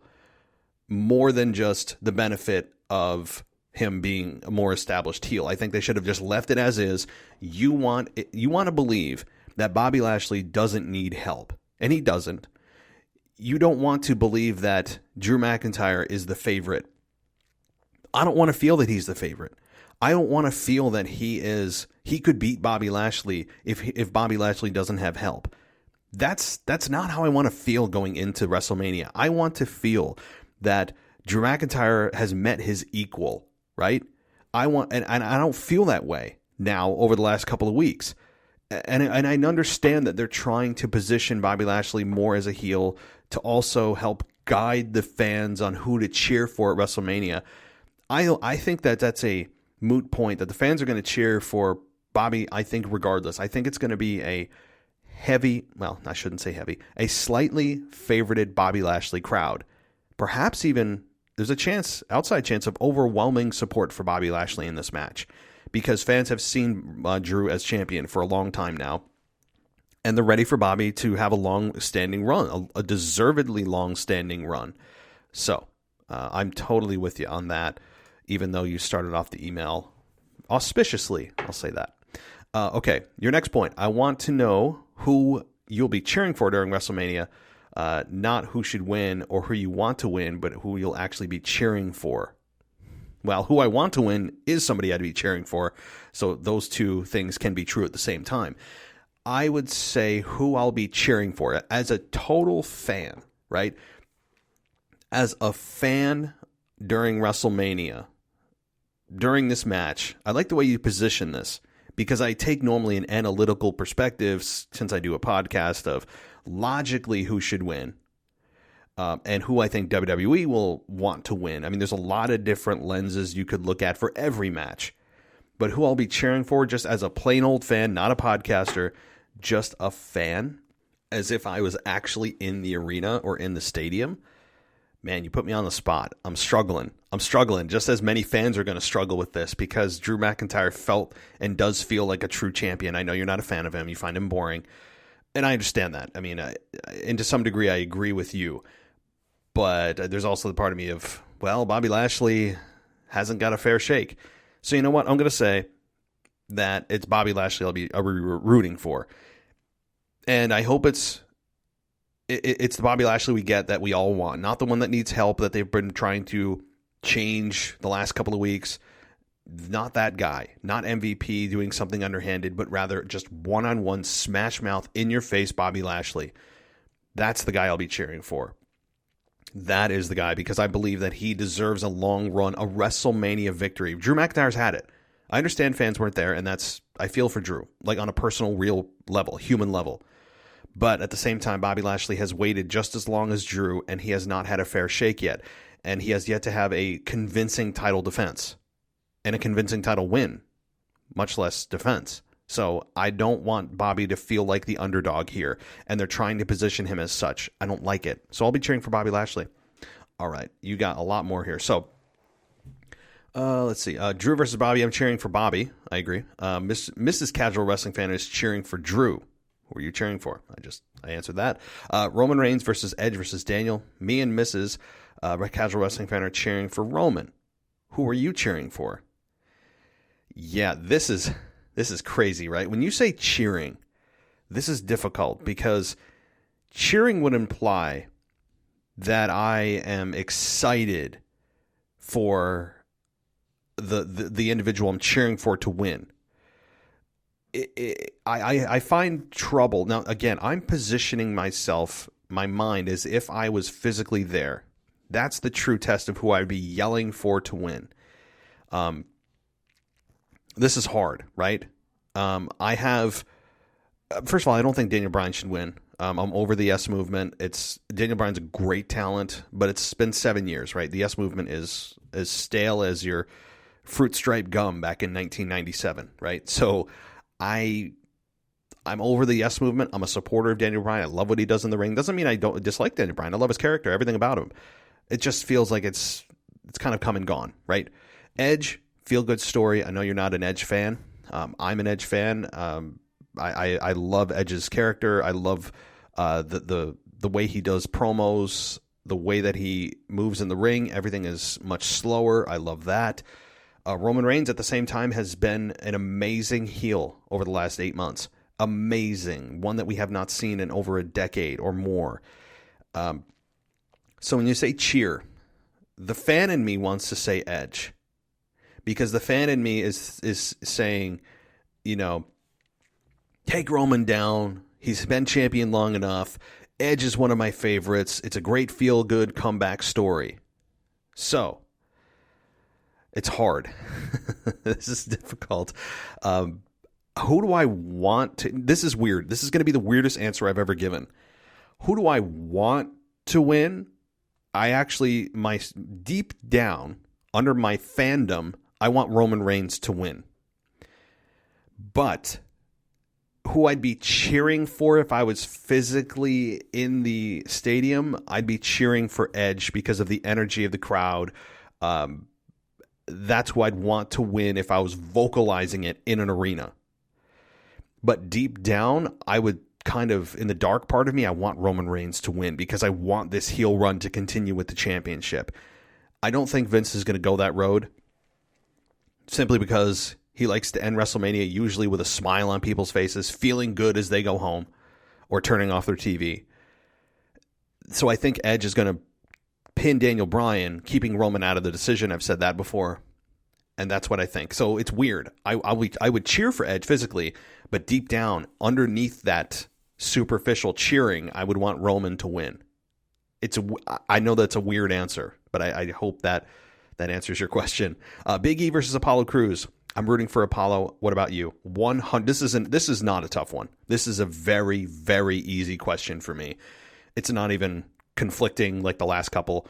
more than just the benefit of him being a more established heel. I think they should have just left it as is. You want to believe that Bobby Lashley doesn't need help, and he doesn't. You don't want to believe that Drew McIntyre is the favorite. I don't want to feel that he's the favorite. I don't want to feel that he could beat Bobby Lashley if Bobby Lashley doesn't have help. That's not how I want to feel going into WrestleMania. I want to feel that Drew McIntyre has met his equal, right? And I don't feel that way now over the last couple of weeks. And I understand that they're trying to position Bobby Lashley more as a heel to also help guide the fans on who to cheer for at WrestleMania. I think that that's a moot point, that the fans are going to cheer for Bobby, I think, regardless. I think it's going to be a I shouldn't say heavy, a slightly favorited Bobby Lashley crowd. Perhaps even there's a outside chance of overwhelming support for Bobby Lashley in this match, because fans have seen Drew as champion for a long time now, and they're ready for Bobby to have a long-standing run, a deservedly long-standing run. So I'm totally with you on that, even though you started off the email auspiciously. I'll say that. Okay, your next point. I want to know who you'll be cheering for during WrestleMania, not who should win or who you want to win, but who you'll actually be cheering for. Well, who I want to win is somebody I'd be cheering for, so those two things can be true at the same time. I would say who I'll be cheering for as a total fan, right? As a fan during WrestleMania, during this match, I like the way you position this, because I take normally an analytical perspective, since I do a podcast, of logically who should win and who I think WWE will want to win. I mean, there's a lot of different lenses you could look at for every match. But who I'll be cheering for, just as a plain old fan, not a podcaster, just a fan, as if I was actually in the arena or in the stadium. Man, you put me on the spot. I'm struggling, just as many fans are going to struggle with this, because Drew McIntyre felt and does feel like a true champion. I know you're not a fan of him. You find him boring. And I understand that. I mean, and to some degree, I agree with you. But there's also the part of me of, well, Bobby Lashley hasn't got a fair shake. So you know what? I'm going to say that it's Bobby Lashley I'll be rooting for. And I hope it's the Bobby Lashley we get that we all want, not the one that needs help that they've been trying to change the last couple of weeks. Not that guy, not MVP doing something underhanded, but rather just one-on-one smash mouth in your face Bobby Lashley. That's the guy I'll be cheering for. That is the guy, because I believe that he deserves a long run, a WrestleMania victory. Drew McIntyre's had it. I understand fans weren't there, and I feel for Drew, like on a personal, real level, human level. But at the same time, Bobby Lashley has waited just as long as Drew, and he has not had a fair shake yet. And he has yet to have a convincing title defense and a convincing title win, much less defense. So I don't want Bobby to feel like the underdog here, and they're trying to position him as such. I don't like it. So I'll be cheering for Bobby Lashley. All right, you got a lot more here. So let's see. Drew versus Bobby, I'm cheering for Bobby. I agree. Mrs. Casual Wrestling Fan is cheering for Drew. Who are you cheering for? I answered that. Roman Reigns versus Edge versus Daniel. Me and Mrs. Casual Wrestling Fan are cheering for Roman. Who are you cheering for? Yeah, this is crazy, right? When you say cheering, this is difficult, because cheering would imply that I am excited for the individual I'm cheering for to win. I find trouble. Now, again, I'm positioning my mind, as if I was physically there. That's the true test of who I'd be yelling for to win. This is hard, right? First of all, I don't think Daniel Bryan should win. I'm over the Yes Movement. Daniel Bryan's a great talent, but it's been 7 years, right? The Yes Movement is as stale as your fruit stripe gum back in 1997, right? So I'm over the Yes Movement. I'm a supporter of Daniel Bryan. I love what he does in the ring. Doesn't mean I don't dislike Daniel Bryan. I love his character, everything about him. It just feels like it's kind of come and gone, right? Edge, feel good story. I know you're not an Edge fan. I'm an Edge fan. I love Edge's character. I love the way he does promos, the way that he moves in the ring. Everything is much slower. I love that. Roman Reigns, at the same time, has been an amazing heel over the last 8 months. Amazing. One that we have not seen in over a decade or more. So when you say cheer, the fan in me wants to say Edge. Because the fan in me is saying, take Roman down. He's been champion long enough. Edge is one of my favorites. It's a great feel-good comeback story. So, it's hard. This is difficult. Who do I want to... This is weird. This is going to be the weirdest answer I've ever given. Who do I want to win? My deep down, under my fandom, I want Roman Reigns to win. But who I'd be cheering for if I was physically in the stadium, I'd be cheering for Edge because of the energy of the crowd. That's who I'd want to win if I was vocalizing it in an arena. But deep down, I would kind of, in the dark part of me, I want Roman Reigns to win because I want this heel run to continue with the championship. I don't think Vince is going to go that road simply because he likes to end WrestleMania usually with a smile on people's faces, feeling good as they go home or turning off their TV. So I think Edge is going to pin Daniel Bryan, keeping Roman out of the decision. I've said that before, and that's what I think. So it's weird. I would cheer for Edge physically, but deep down, underneath that superficial cheering, I would want Roman to win. I know that's a weird answer, but I hope that answers your question. Big E versus Apollo Crews. I'm rooting for Apollo. What about you? 100. This is not a tough one. This is a very, very easy question for me. It's not even conflicting like the last couple.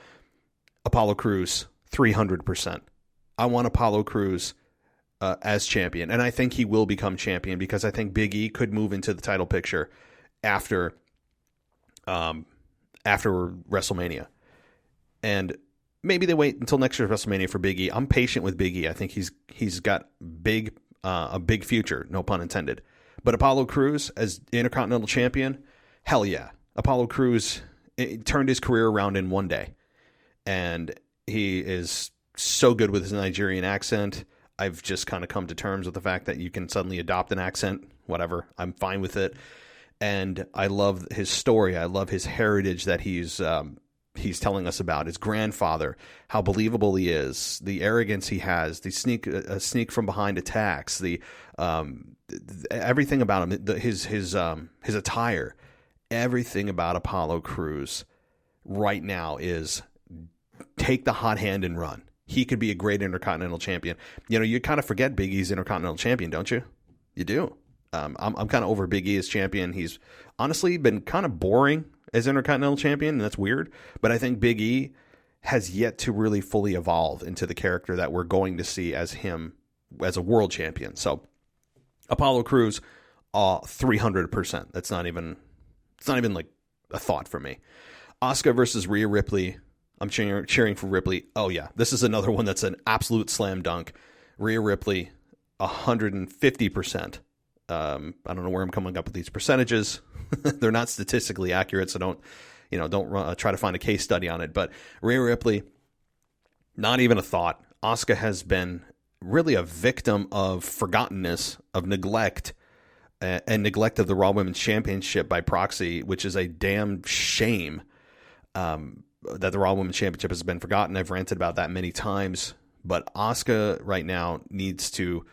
Apollo Crews, 300%. I want Apollo Crews as champion, and I think he will become champion because I think Big E could move into the title picture after WrestleMania. And maybe they wait until next year's WrestleMania for Big E. I'm patient with Big E. I think he's got a big future, no pun intended. But Apollo Crews as Intercontinental Champion, hell yeah. Apollo Crews turned his career around in one day. And he is so good with his Nigerian accent. I've just kind of come to terms with the fact that you can suddenly adopt an accent. Whatever. I'm fine with it. And I love his story. I love his heritage that he's telling us about. His grandfather, how believable he is, the arrogance he has, the sneak from behind attacks, the everything about him, his attire, everything about Apollo Crews right now is take the hot hand and run. He could be a great Intercontinental Champion. You kind of forget Big E's Intercontinental Champion, don't you? You do. I'm kind of over Big E as champion. He's honestly been kind of boring as Intercontinental Champion, and that's weird. But I think Big E has yet to really fully evolve into the character that we're going to see as him as a world champion. So Apollo Crews, 300%. It's not even like a thought for me. Asuka versus Rhea Ripley. I'm cheering for Ripley. Oh yeah, this is another one that's an absolute slam dunk. Rhea Ripley, 150%. I don't know where I'm coming up with these percentages. They're not statistically accurate, so don't try to find a case study on it. But Rhea Ripley, not even a thought. Asuka has been really a victim of forgottenness, of neglect, and neglect of the Raw Women's Championship by proxy, which is a damn shame that the Raw Women's Championship has been forgotten. I've ranted about that many times. But Asuka right now needs to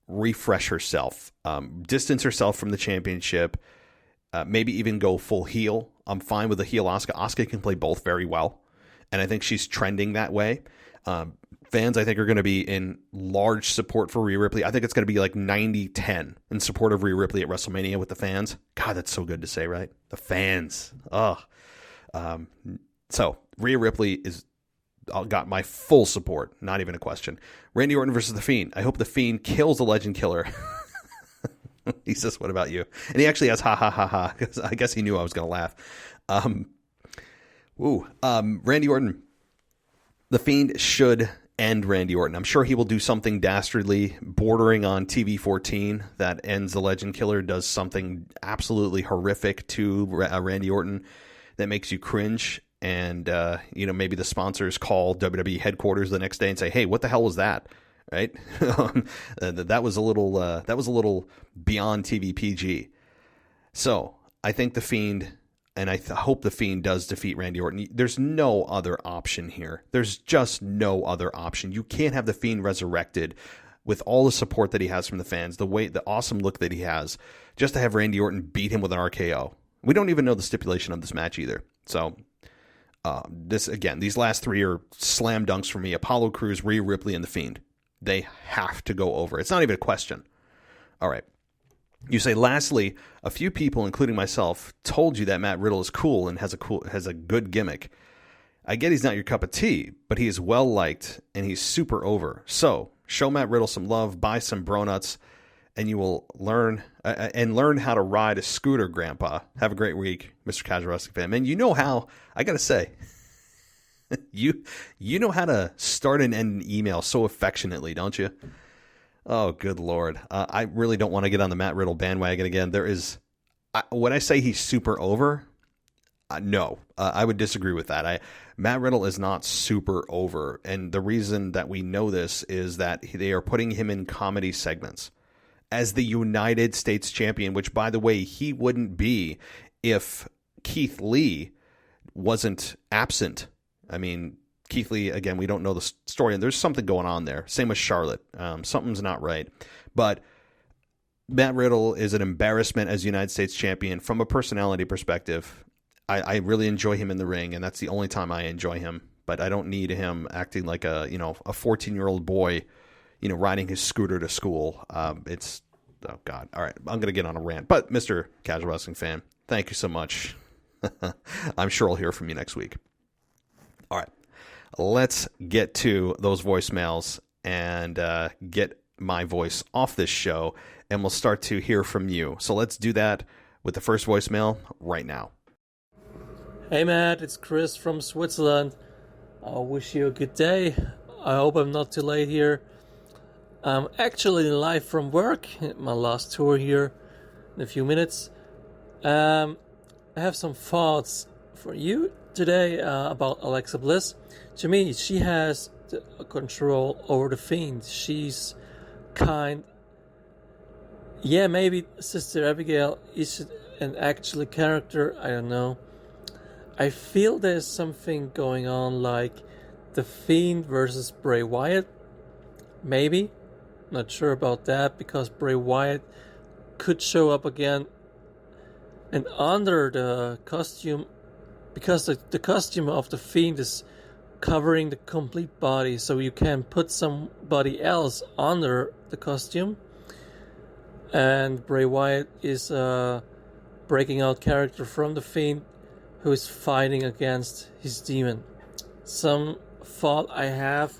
refresh herself, distance herself from the championship, maybe even go full heel. I'm fine with the heel Asuka. Asuka can play both very well, and I think she's trending that way. Fans, I think, are going to be in large support for Rhea Ripley. I think it's going to be like 90-10 in support of Rhea Ripley at WrestleMania with the fans. God, that's so good to say, right? The fans. So Rhea Ripley is got my full support. Not even a question. Randy Orton versus The Fiend. I hope The Fiend kills the Legend Killer. He says, what about you? And he actually has ha ha ha ha, because I guess he knew I was going to laugh. Randy Orton. The Fiend should end Randy Orton. I'm sure he will do something dastardly, bordering on TV-14 that ends the Legend Killer, does something absolutely horrific to Randy Orton that makes you cringe. and maybe the sponsors call WWE headquarters the next day and say, "Hey, what the hell was that?" Right? That was a little beyond TV PG. So I think the Fiend, and I hope the Fiend does defeat Randy Orton. There's no other option here. There's just no other option. You can't have the Fiend resurrected with all the support that he has from the fans, the awesome look that he has, just to have Randy Orton beat him with an RKO. We don't even know the stipulation of this match either. So these last three are slam dunks for me. Apollo Crews, Rhea Ripley, and the Fiend. They have to go over. It's not even a question. All right. You say, lastly, a few people, including myself, told you that Matt Riddle is cool and has a good gimmick. I get he's not your cup of tea, but he is well liked and he's super over. So show Matt Riddle some love, buy some Bronuts, and you will learn how to ride a scooter, Grandpa. Have a great week, Mr. Casual Wrestling Fan. Man, you know how, I got to say, you know how to start and end an email so affectionately, don't you? Oh, good Lord. I really don't want to get on the Matt Riddle bandwagon again. When I say he's super over, no, I would disagree with that. Matt Riddle is not super over. And the reason that we know this is that they are putting him in comedy segments as the United States champion, which, by the way, he wouldn't be if Keith Lee wasn't absent. I mean, Keith Lee, again, we don't know the story, and there's something going on there. Same with Charlotte. Something's not right. But Matt Riddle is an embarrassment as United States champion from a personality perspective. I really enjoy him in the ring, and that's the only time I enjoy him. But I don't need him acting like a 14-year-old boy, riding his scooter to school. Oh God. All right, I'm going to get on a rant. But Mr. Casual Wrestling Fan, thank you so much. I'm sure I'll hear from you next week. All right, let's get to those voicemails and get my voice off this show, and we'll start to hear from you. So let's do that with the first voicemail right now. Hey Matt, it's Chris from Switzerland. I wish you a good day. I hope I'm not too late here. I'm actually live from work, my last tour here in a few minutes. I have some thoughts for you today about Alexa Bliss. To me, she has the control over the Fiend. She's maybe Sister Abigail is an actual character, I don't know. I feel there's something going on, like the Fiend versus Bray Wyatt. Maybe. Not sure about that, because Bray Wyatt could show up again. And under the costume, because the costume of the Fiend is covering the complete body, so you can put somebody else under the costume. And Bray Wyatt is a breaking out character from the Fiend, who is fighting against his demon. Some thought I have,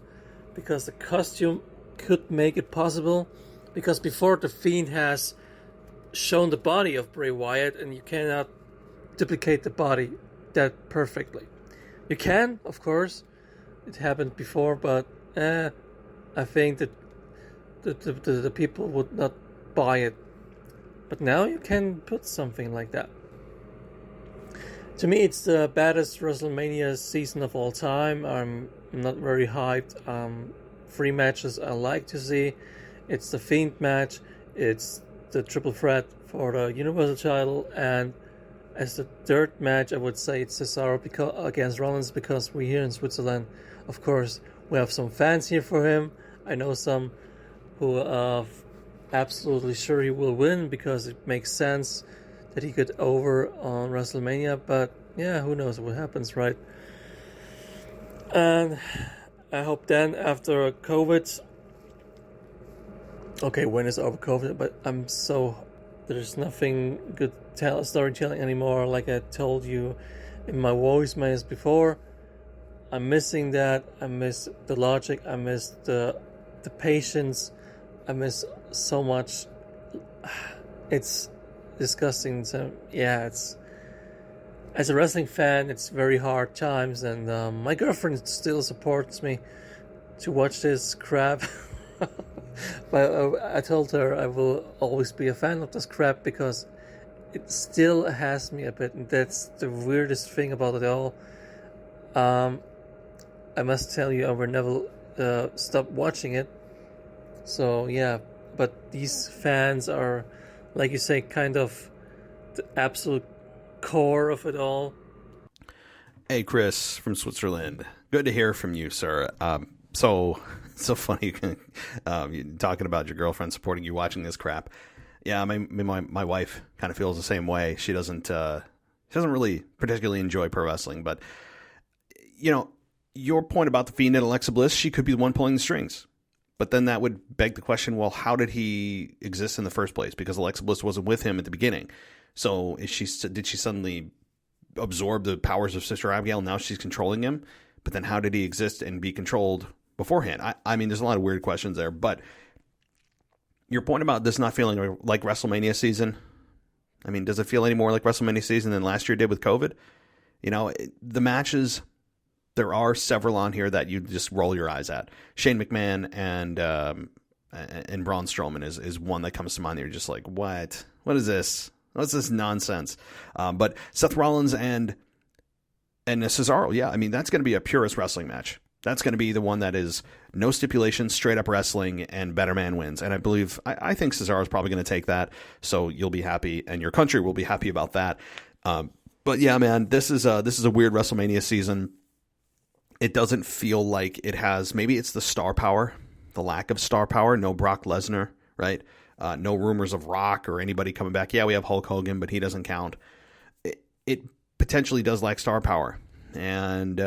because the costume could make it possible, because before the Fiend has shown the body of Bray Wyatt, and you cannot duplicate the body that perfectly. You can, of course, it happened before, but I think that the people would not buy it. But now you can put something like that. To me, it's the baddest WrestleMania season of all time. I'm not very hyped. 3 matches I like to see. It's the Fiend match. It's the triple threat for the Universal title. And as the third match, I would say it's Cesaro against Rollins, because we're here in Switzerland. Of course, we have some fans here for him. I know some who are absolutely sure he will win, because it makes sense that he could over on WrestleMania, but yeah, who knows what happens, right? And I hope then after COVID, when is over COVID, but there's nothing good storytelling anymore, like I told you in my voicemails before. I'm missing that. I miss the logic. I miss the patience. I miss so much. It's disgusting. So yeah, it's, as a wrestling fan, it's very hard times, and my girlfriend still supports me to watch this crap. But I told her I will always be a fan of this crap, because it still has me a bit, and that's the weirdest thing about it all. I must tell you, I will never stop watching it. So yeah, but these fans are, like you say, kind of the absolute core of it all. Hey, Chris from Switzerland. Good to hear from you, sir. So funny talking about your girlfriend supporting you watching this crap. Yeah, my wife kind of feels the same way. She doesn't really particularly enjoy pro wrestling, but you know, your point about the Fiend and Alexa Bliss, she could be the one pulling the strings. But then that would beg the question, well, how did he exist in the first place? Because Alexa Bliss wasn't with him at the beginning. So did she suddenly absorb the powers of Sister Abigail and now she's controlling him? But then how did he exist and be controlled beforehand? I mean, there's a lot of weird questions there. But your point about this not feeling like WrestleMania season, I mean, does it feel any more like WrestleMania season than last year did with COVID? You know, the matches, there are several on here that you just roll your eyes at. Shane McMahon and Braun Strowman is one that comes to mind. You're just like, what? What is this? What's this nonsense? But Seth Rollins and Cesaro, yeah, I mean, that's going to be a purist wrestling match. That's going to be the one that is no stipulations, straight up wrestling, and better man wins. And I think Cesaro is probably going to take that. So you'll be happy, and your country will be happy about that. But yeah, man, this is a weird WrestleMania season. It doesn't feel like it has, maybe it's the star power, the lack of star power. No Brock Lesnar, right? No rumors of Rock or anybody coming back. Yeah, we have Hulk Hogan, but he doesn't count. It potentially does lack star power. And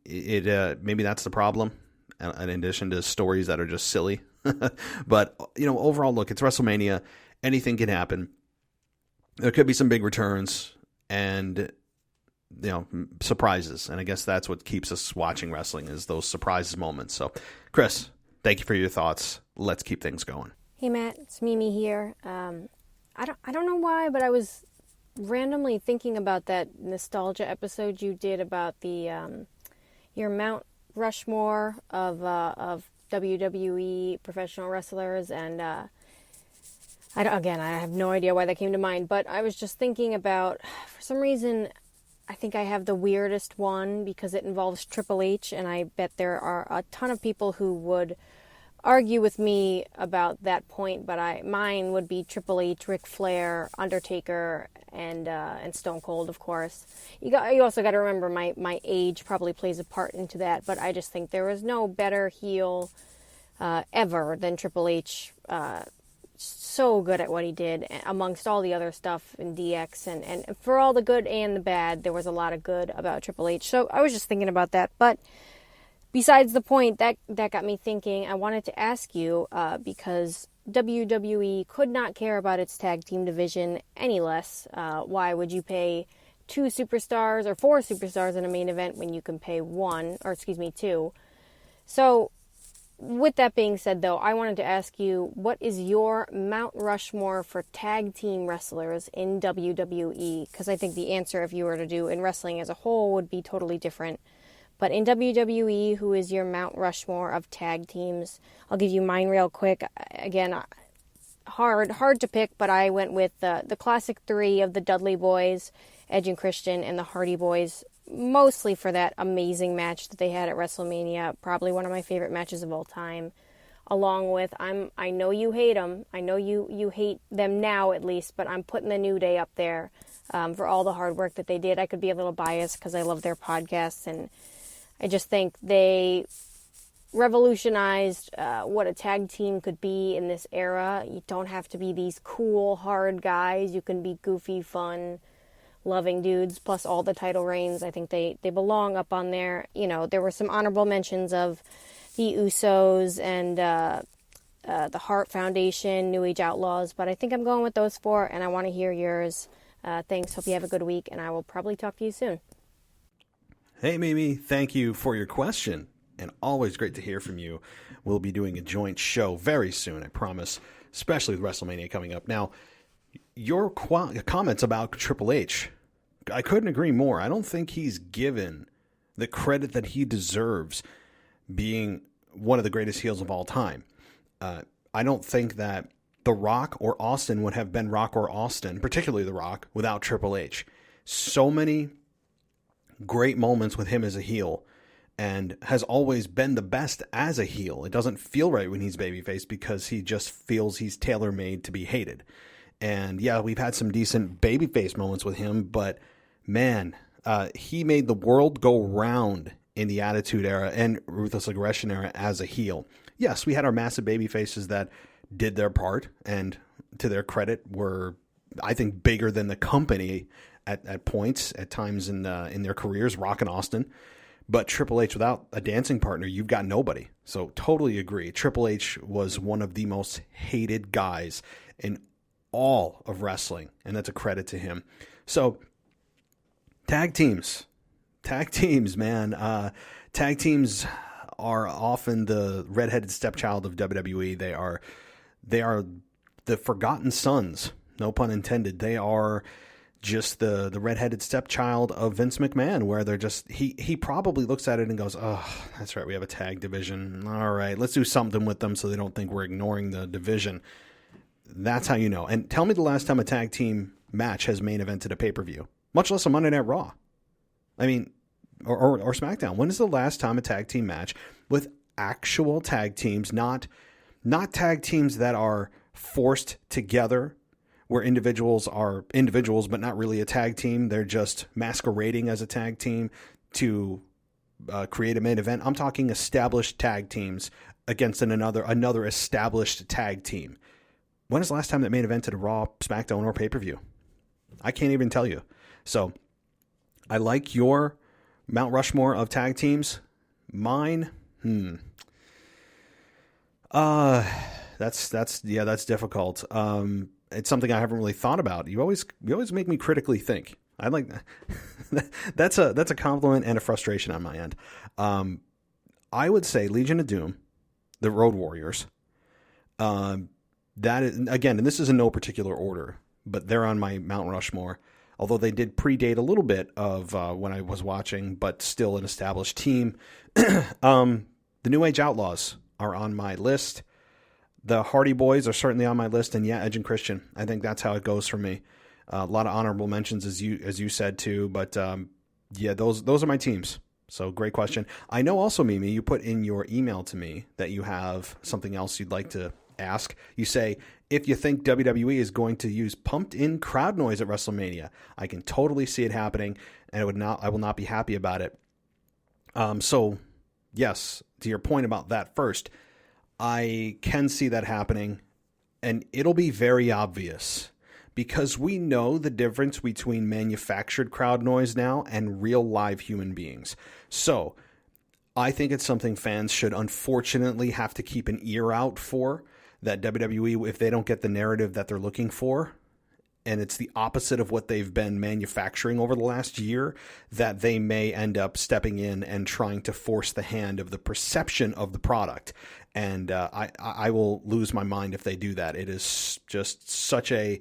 maybe that's the problem, in addition to stories that are just silly. But, you know, overall, look, it's WrestleMania. Anything can happen. There could be some big returns and, you know, surprises. And I guess that's what keeps us watching wrestling, is those surprises moments. So, Chris, thank you for your thoughts. Let's keep things going. Hey, Matt, it's Mimi here. I don't know why, but I was randomly thinking about that nostalgia episode you did about the your Mount Rushmore of WWE professional wrestlers, and I have no idea why that came to mind, but I was just thinking about, for some reason, I think I have the weirdest one because it involves Triple H, and I bet there are a ton of people who would argue with me about that point, but mine would be Triple H, Ric Flair, Undertaker, and Stone Cold, of course. You also got to remember my age probably plays a part into that, but I just think there was no better heel ever than Triple H. So good at what he did, amongst all the other stuff in DX, and for all the good and the bad, there was a lot of good about Triple H. So I was just thinking about that, but besides the point, that got me thinking. I wanted to ask you, because WWE could not care about its tag team division any less. Why would you pay 2 superstars or 4 superstars in a main event when you can pay 2? So, with that being said, though, I wanted to ask you, what is your Mount Rushmore for tag team wrestlers in WWE? Because I think the answer, if you were to do in wrestling as a whole, would be totally different. But in WWE, who is your Mount Rushmore of tag teams? I'll give you mine real quick. Again, hard to pick, but I went with the classic 3 of the Dudley Boys, Edge and Christian, and the Hardy Boys, mostly for that amazing match that they had at WrestleMania, probably one of my favorite matches of all time. Along with, I know you hate them. I know you hate them now, at least, but I'm putting the New Day up there for all the hard work that they did. I could be a little biased because I love their podcasts, and I just think they revolutionized what a tag team could be in this era. You don't have to be these cool, hard guys. You can be goofy, fun, loving dudes, plus all the title reigns. I think they belong up on there. You know, there were some honorable mentions of the Usos and the Hart Foundation, New Age Outlaws, but I think I'm going with those 4, and I want to hear yours. Thanks. Hope you have a good week, and I will probably talk to you soon. Hey, Mimi, thank you for your question, and always great to hear from you. We'll be doing a joint show very soon, I promise, especially with WrestleMania coming up. Now, your comments about Triple H, I couldn't agree more. I don't think he's given the credit that he deserves being one of the greatest heels of all time. I don't think that The Rock or Austin would have been Rock or Austin, particularly The Rock, without Triple H. So many great moments with him as a heel and has always been the best as a heel. It doesn't feel right when he's babyface because he just feels he's tailor-made to be hated. And yeah, we've had some decent babyface moments with him, but man, he made the world go round in the Attitude Era and Ruthless Aggression Era as a heel. Yes, we had our massive babyfaces that did their part and, to their credit, were, I think, bigger than the company at points, at times in their careers, Rock and Austin. But Triple H, without a dancing partner, you've got nobody. So totally agree. Triple H was one of the most hated guys in all of wrestling, and that's a credit to him. So tag teams, man. Tag teams are often the redheaded stepchild of WWE. They are the forgotten sons, no pun intended. They are just the redheaded stepchild of Vince McMahon, where they're just, he probably looks at it and goes, oh, that's right, we have a tag division. All right, let's do something with them so they don't think we're ignoring the division. That's how you know. And tell me the last time a tag team match has main evented a pay-per-view, much less a Monday Night Raw. I mean, or SmackDown. When is the last time a tag team match with actual tag teams, not tag teams that are forced together, where individuals are individuals but not really a tag team? They're just masquerading as a tag team to create a main event. I'm talking established tag teams against another established tag team. When is the last time that main evented a Raw, SmackDown, or pay-per-view? I can't even tell you. So I like your Mount Rushmore of tag teams. Mine, that's difficult. It's something I haven't really thought about. You always make me critically think. I like that. That's a compliment and a frustration on my end. I would say Legion of Doom, the Road Warriors. That is, again, and this is in no particular order, but they're on my Mount Rushmore. Although they did predate a little bit of when I was watching, but still an established team. The New Age Outlaws are on my list. The Hardy Boys are certainly on my list, and yeah, Edge and Christian. I think that's how it goes for me. A lot of honorable mentions, as you said too, but yeah, those are my teams. So great question. I know also, Mimi, you put in your email to me that you have something else you'd like to ask. You say, if you think WWE is going to use pumped in crowd noise at WrestleMania, I can totally see it happening, and I will not be happy about it. So yes, to your point about that first, I can see that happening, and it'll be very obvious because we know the difference between manufactured crowd noise now and real live human beings. So I think it's something fans should unfortunately have to keep an ear out for, that WWE, if they don't get the narrative that they're looking for, and it's the opposite of what they've been manufacturing over the last year, that they may end up stepping in and trying to force the hand of the perception of the product. And I will lose my mind if they do that. It is just such a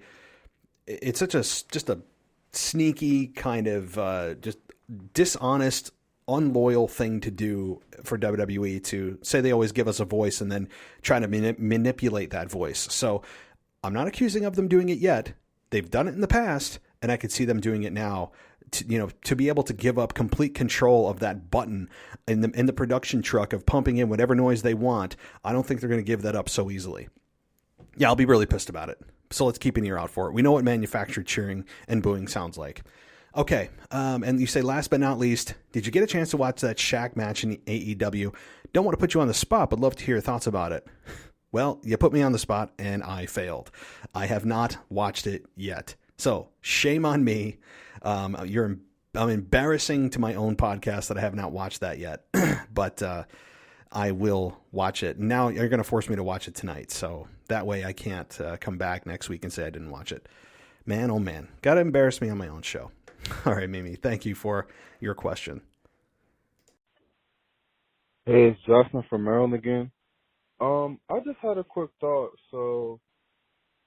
sneaky kind of just dishonest, unloyal thing to do for WWE, to say they always give us a voice and then try to manipulate that voice. So I'm not accusing of them doing it yet. They've done it in the past, and I could see them doing it now. To be able to give up complete control of that button in the production truck of pumping in whatever noise they want, I don't think they're going to give that up so easily. Yeah, I'll be really pissed about it. So let's keep an ear out for it. We know what manufactured cheering and booing sounds like. Okay, and you say last but not least, did you get a chance to watch that Shaq match in AEW? Don't want to put you on the spot, but love to hear your thoughts about it. Well, you put me on the spot, and I failed. I have not watched it yet. So, shame on me. I'm embarrassing to my own podcast that I have not watched that yet. But I will watch it. Now you're going to force me to watch it tonight, so that way I can't come back next week and say I didn't watch it. Man, oh man. Got to embarrass me on my own show. All right, Mimi, thank you for your question. Hey, it's Justin from Maryland again. I just had a quick thought. So,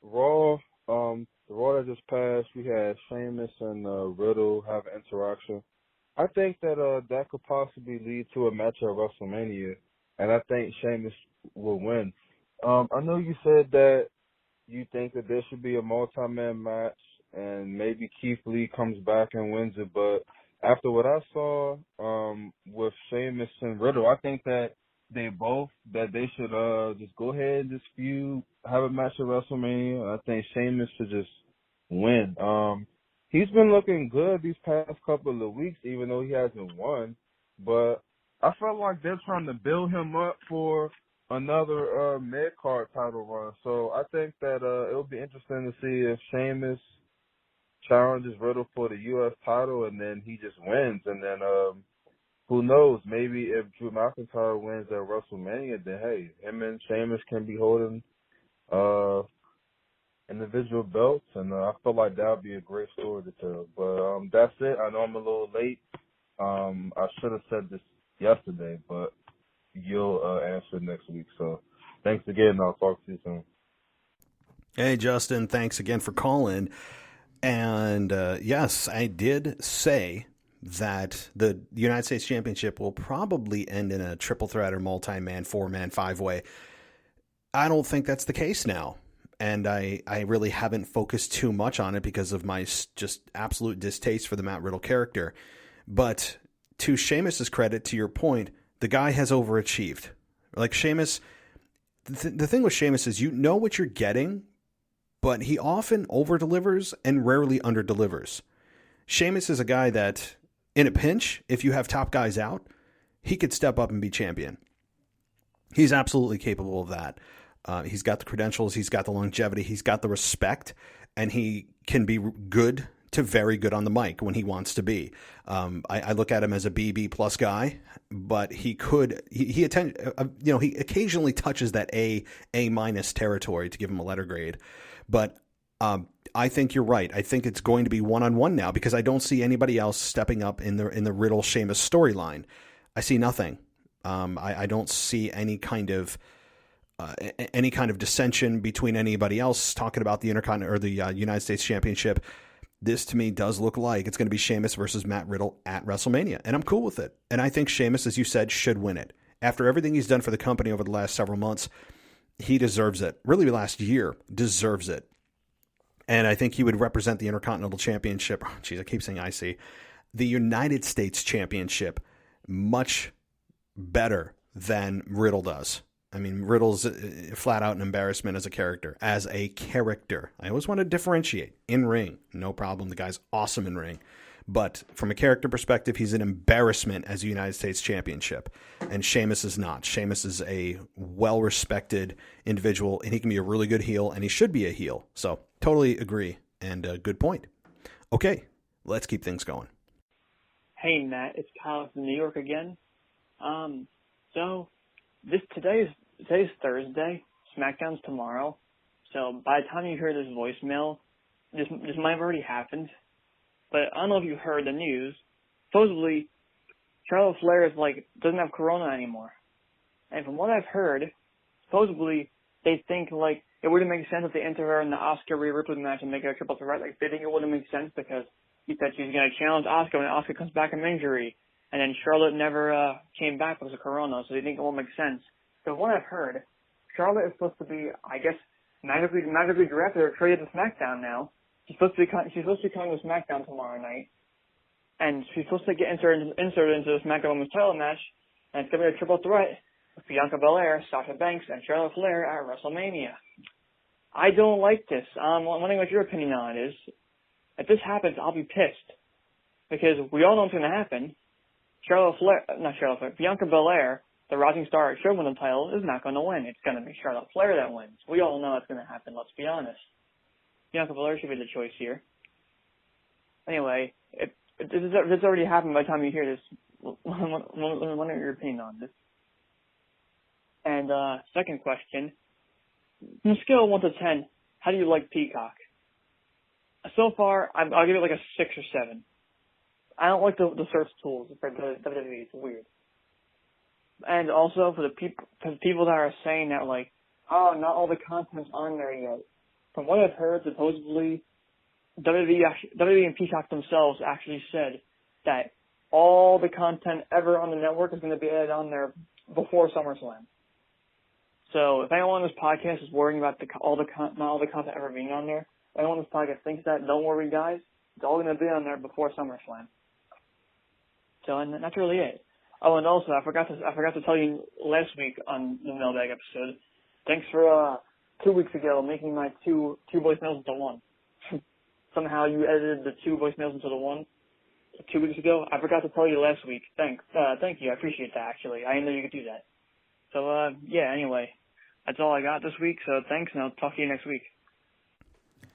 the Raw that just passed, we had Sheamus and Riddle have an interaction. I think that that could possibly lead to a match at WrestleMania, and I think Sheamus will win. I know you said that you think that there should be a multi-man match, and maybe Keith Lee comes back and wins it, but after what I saw with Sheamus and Riddle, I think that they should just go ahead and just feud, have a match at WrestleMania. I think Sheamus should just win. He's been looking good these past couple of weeks, even though he hasn't won. But I felt like they're trying to build him up for another mid-card title run. So I think that it'll be interesting to see if Sheamus challenges Riddle for the U.S. title and then he just wins. And then who knows, maybe if Drew McIntyre wins at WrestleMania, then hey, him and Sheamus can be holding individual belts, and I feel like that would be a great story to tell. But that's it. I know I'm a little late. I should have said this yesterday, but you'll answer next week. So thanks again. I'll talk to you soon. Hey, Justin, thanks again for calling. And yes, I did say that the United States Championship will probably end in a triple threat or multi-man, four-man, five-way. I don't think that's the case now. And I really haven't focused too much on it because of my just absolute distaste for the Matt Riddle character. But to Sheamus's credit, to your point, the guy has overachieved. Like Sheamus, the thing with Sheamus is you know what you're getting, but he often over-delivers and rarely under-delivers. Sheamus is a guy that, in a pinch, if you have top guys out, he could step up and be champion. He's absolutely capable of that. He's got the credentials, he's got the longevity, he's got the respect, and he can be good to very good on the mic when he wants to be. I look at him as a BB plus guy, but he occasionally touches that A minus territory to give him a letter grade. But I think you're right. I think it's going to be one-on-one now because I don't see anybody else stepping up in the Riddle Sheamus storyline. I see nothing. I don't see any kind of dissension between anybody else talking about the Intercontinental or the United States Championship. This to me does look like it's going to be Sheamus versus Matt Riddle at WrestleMania, and I'm cool with it. And I think Sheamus, as you said, should win it. After everything he's done for the company over the last several months, he deserves it. Really, last year, deserves it. And I think he would represent the Intercontinental Championship. Oh, geez, I keep saying IC. The United States Championship much better than Riddle does. I mean, Riddle's flat out an embarrassment as a character. I always want to differentiate. In ring, no problem. The guy's awesome in ring. But from a character perspective, he's an embarrassment as a United States Championship. And Sheamus is not. Sheamus is a well-respected individual, and he can be a really good heel, and he should be a heel. So, totally agree, and good point. Okay, let's keep things going. Hey, Matt, it's Kyle from New York again. So, today's Thursday, SmackDown's tomorrow. So, by the time you hear this voicemail, this might have already happened. But I don't know if you heard the news. Supposedly, Charlotte Flair doesn't have Corona anymore. And from what I've heard, supposedly they think it wouldn't make sense if they enter her in the Asuka Rhea Ripley match and make it a triple threat. They think it wouldn't make sense because he said she's going to challenge Asuka when Asuka comes back from injury. And then Charlotte never came back because of Corona, so they think it won't make sense. So from what I've heard, Charlotte is supposed to be, I guess, magically drafted or traded to SmackDown now. She's supposed to be coming to SmackDown tomorrow night, and she's supposed to get inserted into the SmackDown Women's title match, and it's going to be a triple threat with Bianca Belair, Sasha Banks, and Charlotte Flair at WrestleMania. I don't like this. I'm wondering what your opinion on it is. If this happens, I'll be pissed, because we all know what's going to happen. Bianca Belair, the rising star that should win the title, is not going to win. It's going to be Charlotte Flair that wins. We all know it's going to happen, let's be honest. Bianca Belair should be the choice here. Anyway, if this already happened by the time you hear this, I'm wondering your opinion on this. And second question, on a scale of 1 to 10, how do you like Peacock? So far, I'll give it a 6 or 7. I don't like the search tools for the WWE. It's weird. And also for the people that are saying that not all the content's on there yet. From what I've heard, supposedly WWE and Peacock themselves actually said that all the content ever on the network is going to be added on there before SummerSlam. So if anyone on this podcast is worrying about not all the content ever being on there, if anyone on this podcast thinks that, don't worry, guys. It's all going to be on there before SummerSlam. So, and that's really it. Oh, and also I forgot to tell you last week on the Mailbag episode. Thanks for 2 weeks ago making my two voicemails into one. Somehow you edited the 2 voicemails into the one 2 weeks ago. I forgot to tell you last week. Thank you. I appreciate that, actually. I didn't know you could do that. So, yeah, anyway, that's all I got this week. So thanks, and I'll talk to you next week.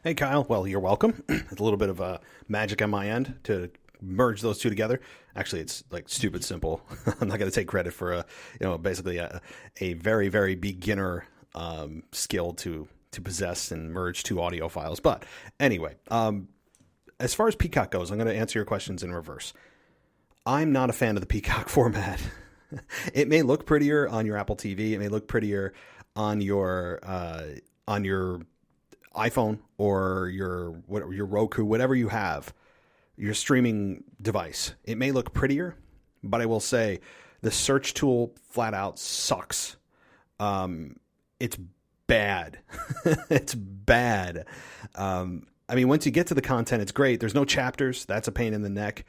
Hey, Kyle. Well, you're welcome. It's a little bit of magic on my end to merge those two together. Actually, it's like stupid simple. I'm not going to take credit for basically a very, very beginner skill to possess and merge 2 audio files. But anyway, as far as Peacock goes, I'm going to answer your questions in reverse. I'm not a fan of the Peacock format. It may look prettier on your Apple TV. It may look prettier on your iPhone or your Roku, whatever you have, your streaming device. It may look prettier, but I will say the search tool flat out sucks. It's bad. It's bad. I mean, once you get to the content, it's great. There's no chapters. That's a pain in the neck.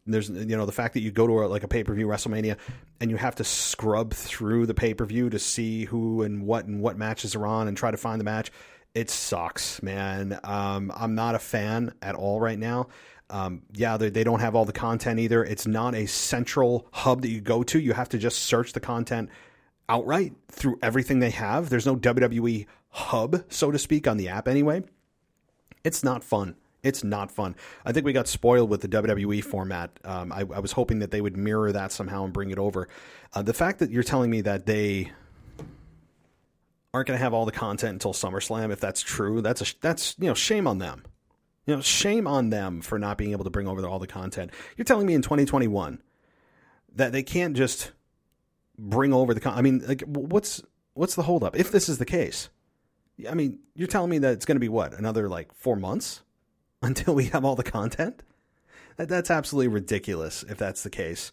There's, the fact that you go to a pay-per-view WrestleMania and you have to scrub through the pay-per-view to see who and what matches are on and try to find the match. It sucks, man. I'm not a fan at all right now. They don't have all the content either. It's not a central hub that you go to. You have to just search the content outright through everything they have. There's no WWE hub, so to speak, on the app anyway. It's not fun. It's not fun. I think we got spoiled with the WWE format. I was hoping that they would mirror that somehow and bring it over. The fact that you're telling me that they aren't going to have all the content until SummerSlam, if that's true, that's shame on them. Shame on them for not being able to bring over all the content. You're telling me in 2021 that they can't just bring over the content. I mean, like, what's the holdup? If this is the case, I mean, you're telling me that it's going to be another 4 months until we have all the content? That's absolutely ridiculous if that's the case.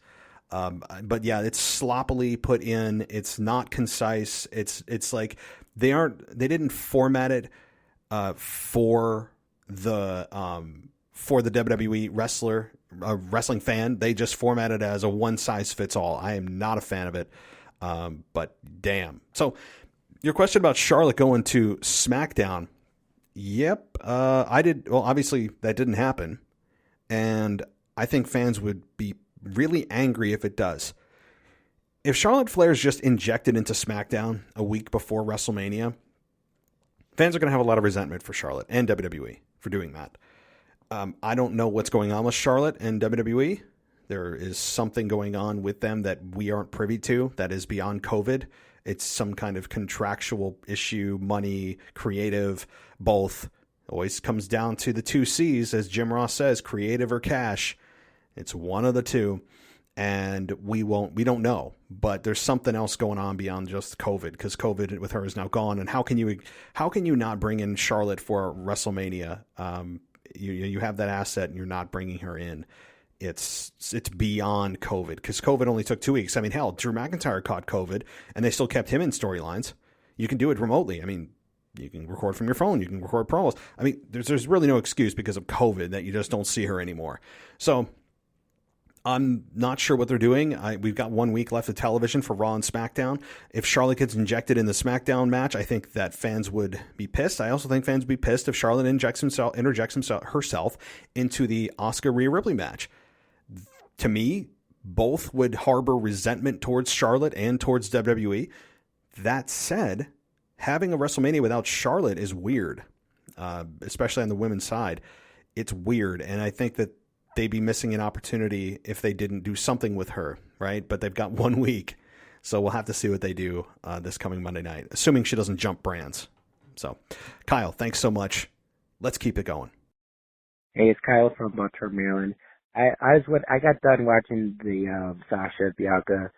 But yeah, it's sloppily put in. It's not concise. It's like they didn't format it for the WWE wrestling fan. They just formatted it as a one size fits all. I am not a fan of it. But damn. So your question about Charlotte going to SmackDown. Yep. I did. Well, obviously that didn't happen. And I think fans would be really angry if it does. If Charlotte Flair is just injected into SmackDown a week before WrestleMania, fans are going to have a lot of resentment for Charlotte and WWE for doing that. I don't know what's going on with Charlotte and WWE. There is something going on with them that we aren't privy to that is beyond COVID. It's some kind of contractual issue, money, creative, both. Always comes down to the 2 C's, as Jim Ross says, creative or cash. It's one of the two, and we don't know. But there's something else going on beyond just COVID, because COVID with her is now gone. And how can you not bring in Charlotte for WrestleMania? You have that asset, and you're not bringing her in. It's beyond COVID, because COVID only took 2 weeks. I mean, hell, Drew McIntyre caught COVID, and they still kept him in storylines. You can do it remotely. I mean, you can record from your phone. You can record promos. I mean, there's really no excuse because of COVID that you just don't see her anymore. So I'm not sure what they're doing. We've got 1 week left of television for Raw and SmackDown. If Charlotte gets injected in the SmackDown match, I think that fans would be pissed. I also think fans would be pissed if Charlotte interjects herself into the Asuka Rhea Ripley match. To me, both would harbor resentment towards Charlotte and towards WWE. That said, having a WrestleMania without Charlotte is weird, especially on the women's side. It's weird, and I think that they'd be missing an opportunity if they didn't do something with her, right? But they've got 1 week, so we'll have to see what they do this coming Monday night, assuming she doesn't jump brands. So, Kyle, thanks so much. Let's keep it going. Hey, it's Kyle from Baltimore, Maryland. I got done watching the Sasha Bianca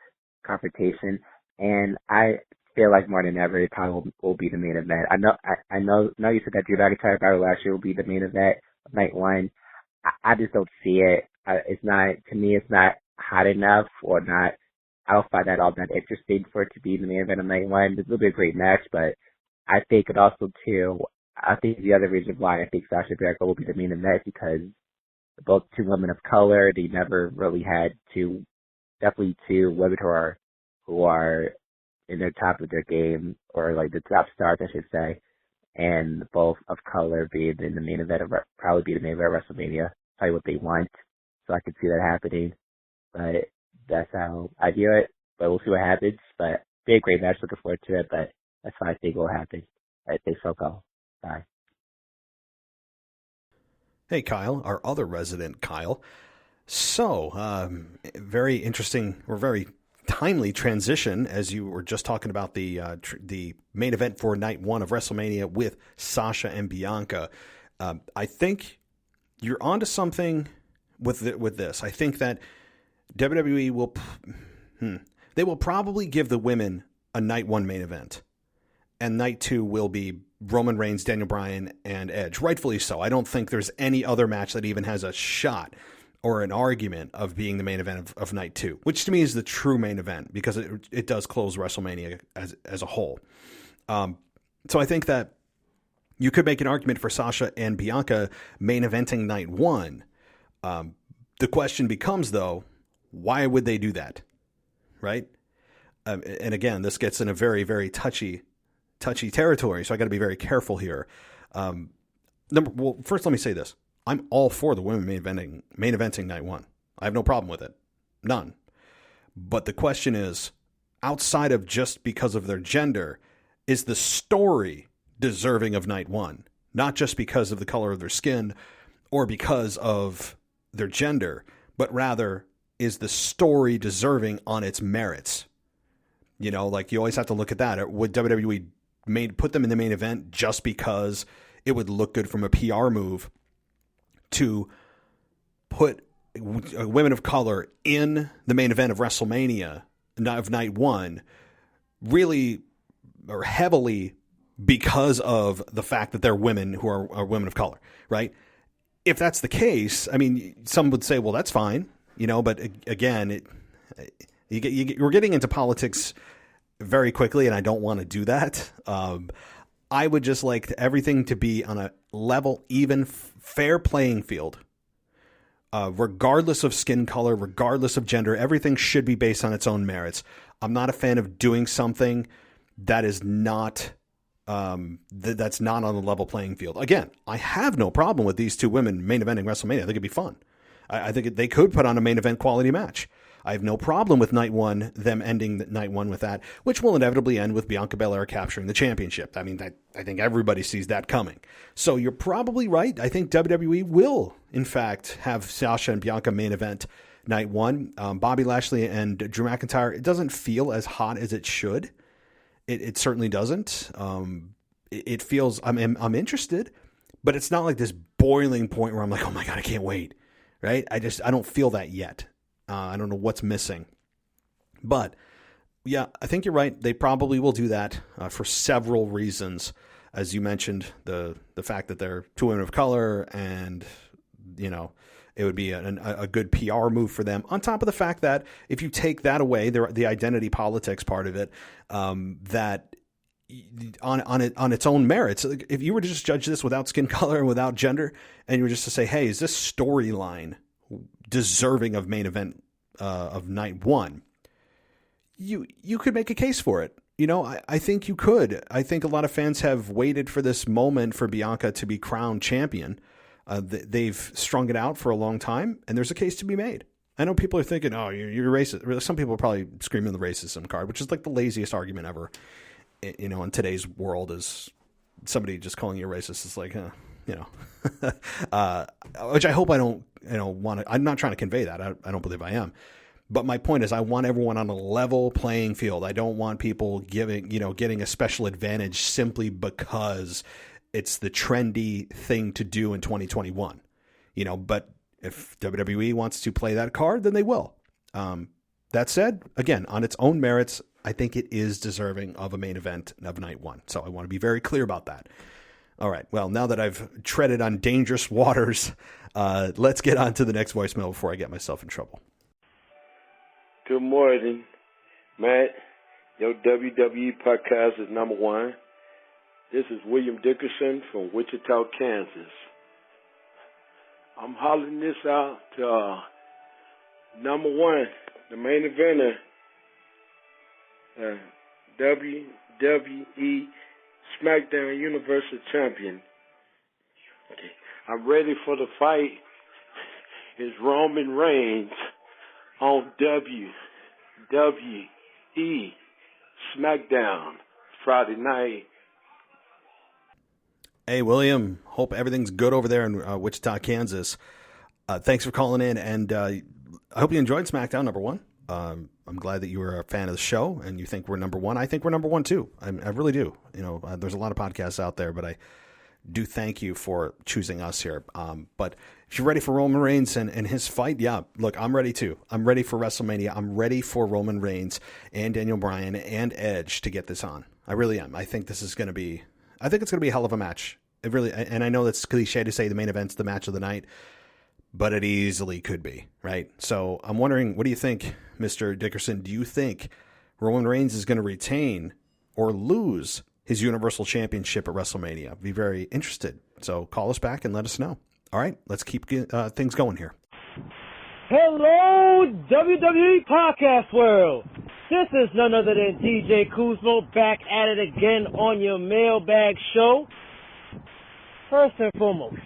confrontation, and I feel like more than ever it probably will be the main event. I know you said that Drew McIntyre battle last year will be the main event of night one. I just don't see it. It's not, to me, it's not hot enough or not. I don't find that all that interesting for it to be the main event of night one. It will be a great match, but I think it also too. I think the other reason why I think Sasha Bianca will be the main event is because both two women of color. They never really had definitely two women who are in the top of their game, or like the top stars, I should say, and both of color being in the main event probably be the main event of WrestleMania. Probably what they want, so I could see that happening. But that's how I view it. But we'll see what happens. But be a great match. Looking forward to it. But that's how I think will happen. I think so. Go. Bye. Hey, Kyle, our other resident Kyle. So, very interesting or very timely transition, as you were just talking about the main event for night one of WrestleMania with Sasha and Bianca. I think you're onto something with this. I think that WWE will probably give the women a night one main event, and night two will be Roman Reigns, Daniel Bryan, and Edge. Rightfully so. I don't think there's any other match that even has a shot or an argument of being the main event of night two, which to me is the true main event because it does close WrestleMania as a whole. So I think that you could make an argument for Sasha and Bianca main eventing night one. The question becomes, though, why would they do that? Right? And again, this gets in a very, very touchy territory, so I got to be very careful here. First, let me say this. I'm all for the women main eventing night one. I have no problem with it. None. But the question is, outside of just because of their gender, is the story deserving of night one? Not just because of the color of their skin or because of their gender, but rather, is the story deserving on its merits? You know, like you always have to look at that. Would WWE put them in the main event just because it would look good from a PR move to put women of color in the main event of WrestleMania of night one, really or heavily because of the fact that they're women who are women of color, right? If that's the case, I mean, some would say, well, that's fine, you know, but again, we're getting into politics very quickly, and I don't want to do that. I would just like everything to be on a level, even, fair playing field. Regardless of skin color, regardless of gender, everything should be based on its own merits. I'm not a fan of doing something that is not that's not on the level playing field. Again, I have no problem with these two women main eventing WrestleMania. I think it'd be fun. I think they could put on a main event quality match. I have no problem with night one, them ending night one with that, which will inevitably end with Bianca Belair capturing the championship. I mean, I think everybody sees that coming. So you're probably right. I think WWE will, in fact, have Sasha and Bianca main event night one. Bobby Lashley and Drew McIntyre, it doesn't feel as hot as it should. It certainly doesn't. It feels, I'm interested, but it's not like this boiling point where I'm like, oh my God, I can't wait. Right? I don't feel that yet. I don't know what's missing. But, yeah, I think you're right. They probably will do that for several reasons. As you mentioned, the fact that they're two women of color and, you know, it would be a good PR move for them. On top of the fact that if you take that away, the identity politics part of it, that on its own merits, if you were to just judge this without skin color and without gender, and you were just to say, hey, is this storyline deserving of main event of night one, you could make a case for it. You know, I think you could. I think a lot of fans have waited for this moment for Bianca to be crowned champion. They've strung it out for a long time, and there's a case to be made. I know people are thinking, oh, you're racist. Some people are probably screaming the racism card, which is like the laziest argument ever. You know, in today's world, is somebody just calling you a racist is like, you know, which I hope I don't, want to. I'm not trying to convey that. I don't believe I am. But my point is, I want everyone on a level playing field. I don't want people getting a special advantage simply because it's the trendy thing to do in 2021. You know, but if WWE wants to play that card, then they will. That said, again, on its own merits, I think it is deserving of a main event of night one. So I want to be very clear about that. All right. Well, now that I've treaded on dangerous waters, let's get on to the next voicemail before I get myself in trouble. Good morning, Matt. Your WWE podcast is number one. This is William Dickerson from Wichita, Kansas. I'm hollering this out to number one, the main eventer, WWE SmackDown Universal Champion. I'm ready for the fight. It's Roman Reigns on WWE SmackDown Friday night. Hey, William. Hope everything's good over there in Wichita, Kansas. Thanks for calling in, and I hope you enjoyed SmackDown number one. I'm glad that you were a fan of the show and you think we're number one. I think we're number one too. I really do. You know, there's a lot of podcasts out there, but I do thank you for choosing us here. But if you're ready for Roman Reigns and his fight, yeah, look, I'm ready too. I'm ready for WrestleMania. I'm ready for Roman Reigns and Daniel Bryan and Edge to get this on. I really am. I think it's going to be a hell of a match. It really, and I know that's cliche to say the main event's the match of the night, but it easily could be, right? So I'm wondering, what do you think, Mr. Dickerson? Do you think Roman Reigns is going to retain or lose his Universal Championship at WrestleMania? I'd be very interested. So call us back and let us know. All right, let's keep things going here. Hello, WWE Podcast World. This is none other than DJ Kuzmo back at it again on your Mailbag show. First and foremost,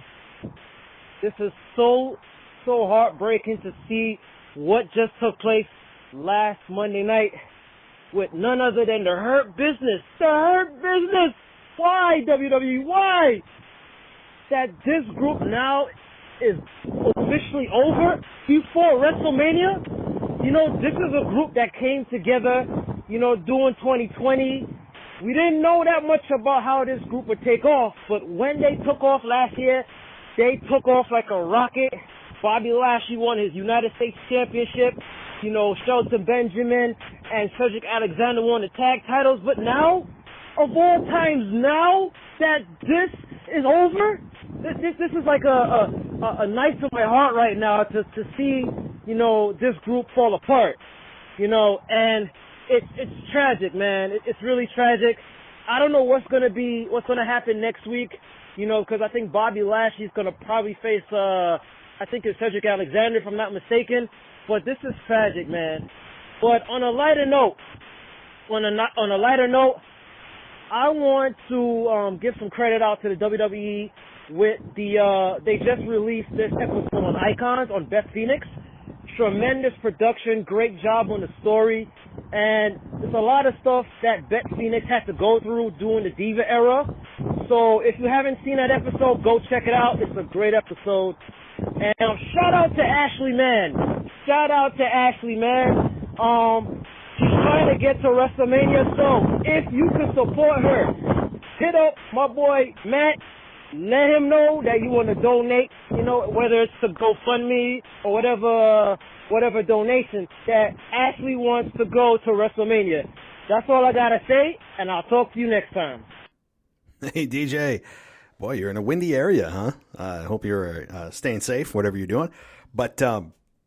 this is so heartbreaking to see what just took place last Monday night with none other than the Hurt Business. The Hurt Business! Why, WWE? Why? That this group now is officially over before WrestleMania? You know, this is a group that came together, you know, during 2020. We didn't know that much about how this group would take off, but when they took off last year, they took off like a rocket. Bobby Lashley won his United States Championship. You know, Shelton Benjamin and Cedric Alexander won the tag titles. But now, of all times now, that this is over, this is like a knife to my heart right now to see, you know, this group fall apart. You know, and it's tragic, man. It's really tragic. I don't know what's gonna happen next week. You know, because I think Bobby Lashley's gonna probably face I think it's Cedric Alexander, if I'm not mistaken. But this is tragic, man. But on a lighter note, I want to give some credit out to the WWE with they just released this episode on Icons on Beth Phoenix. Tremendous production, great job on the story, and there's a lot of stuff that Beth Phoenix had to go through during the Diva era. So if you haven't seen that episode, go check it out. It's a great episode. And shout out to Ashley, man. Shout out to Ashley, man. She's trying to get to WrestleMania, so if you can support her, hit up my boy Matt. Let him know that you want to donate, you know, whether it's to GoFundMe or whatever donation that Ashley wants to go to WrestleMania. That's all I got to say, and I'll talk to you next time. Hey, DJ. Boy, you're in a windy area, huh? I hope you're staying safe, whatever you're doing. But,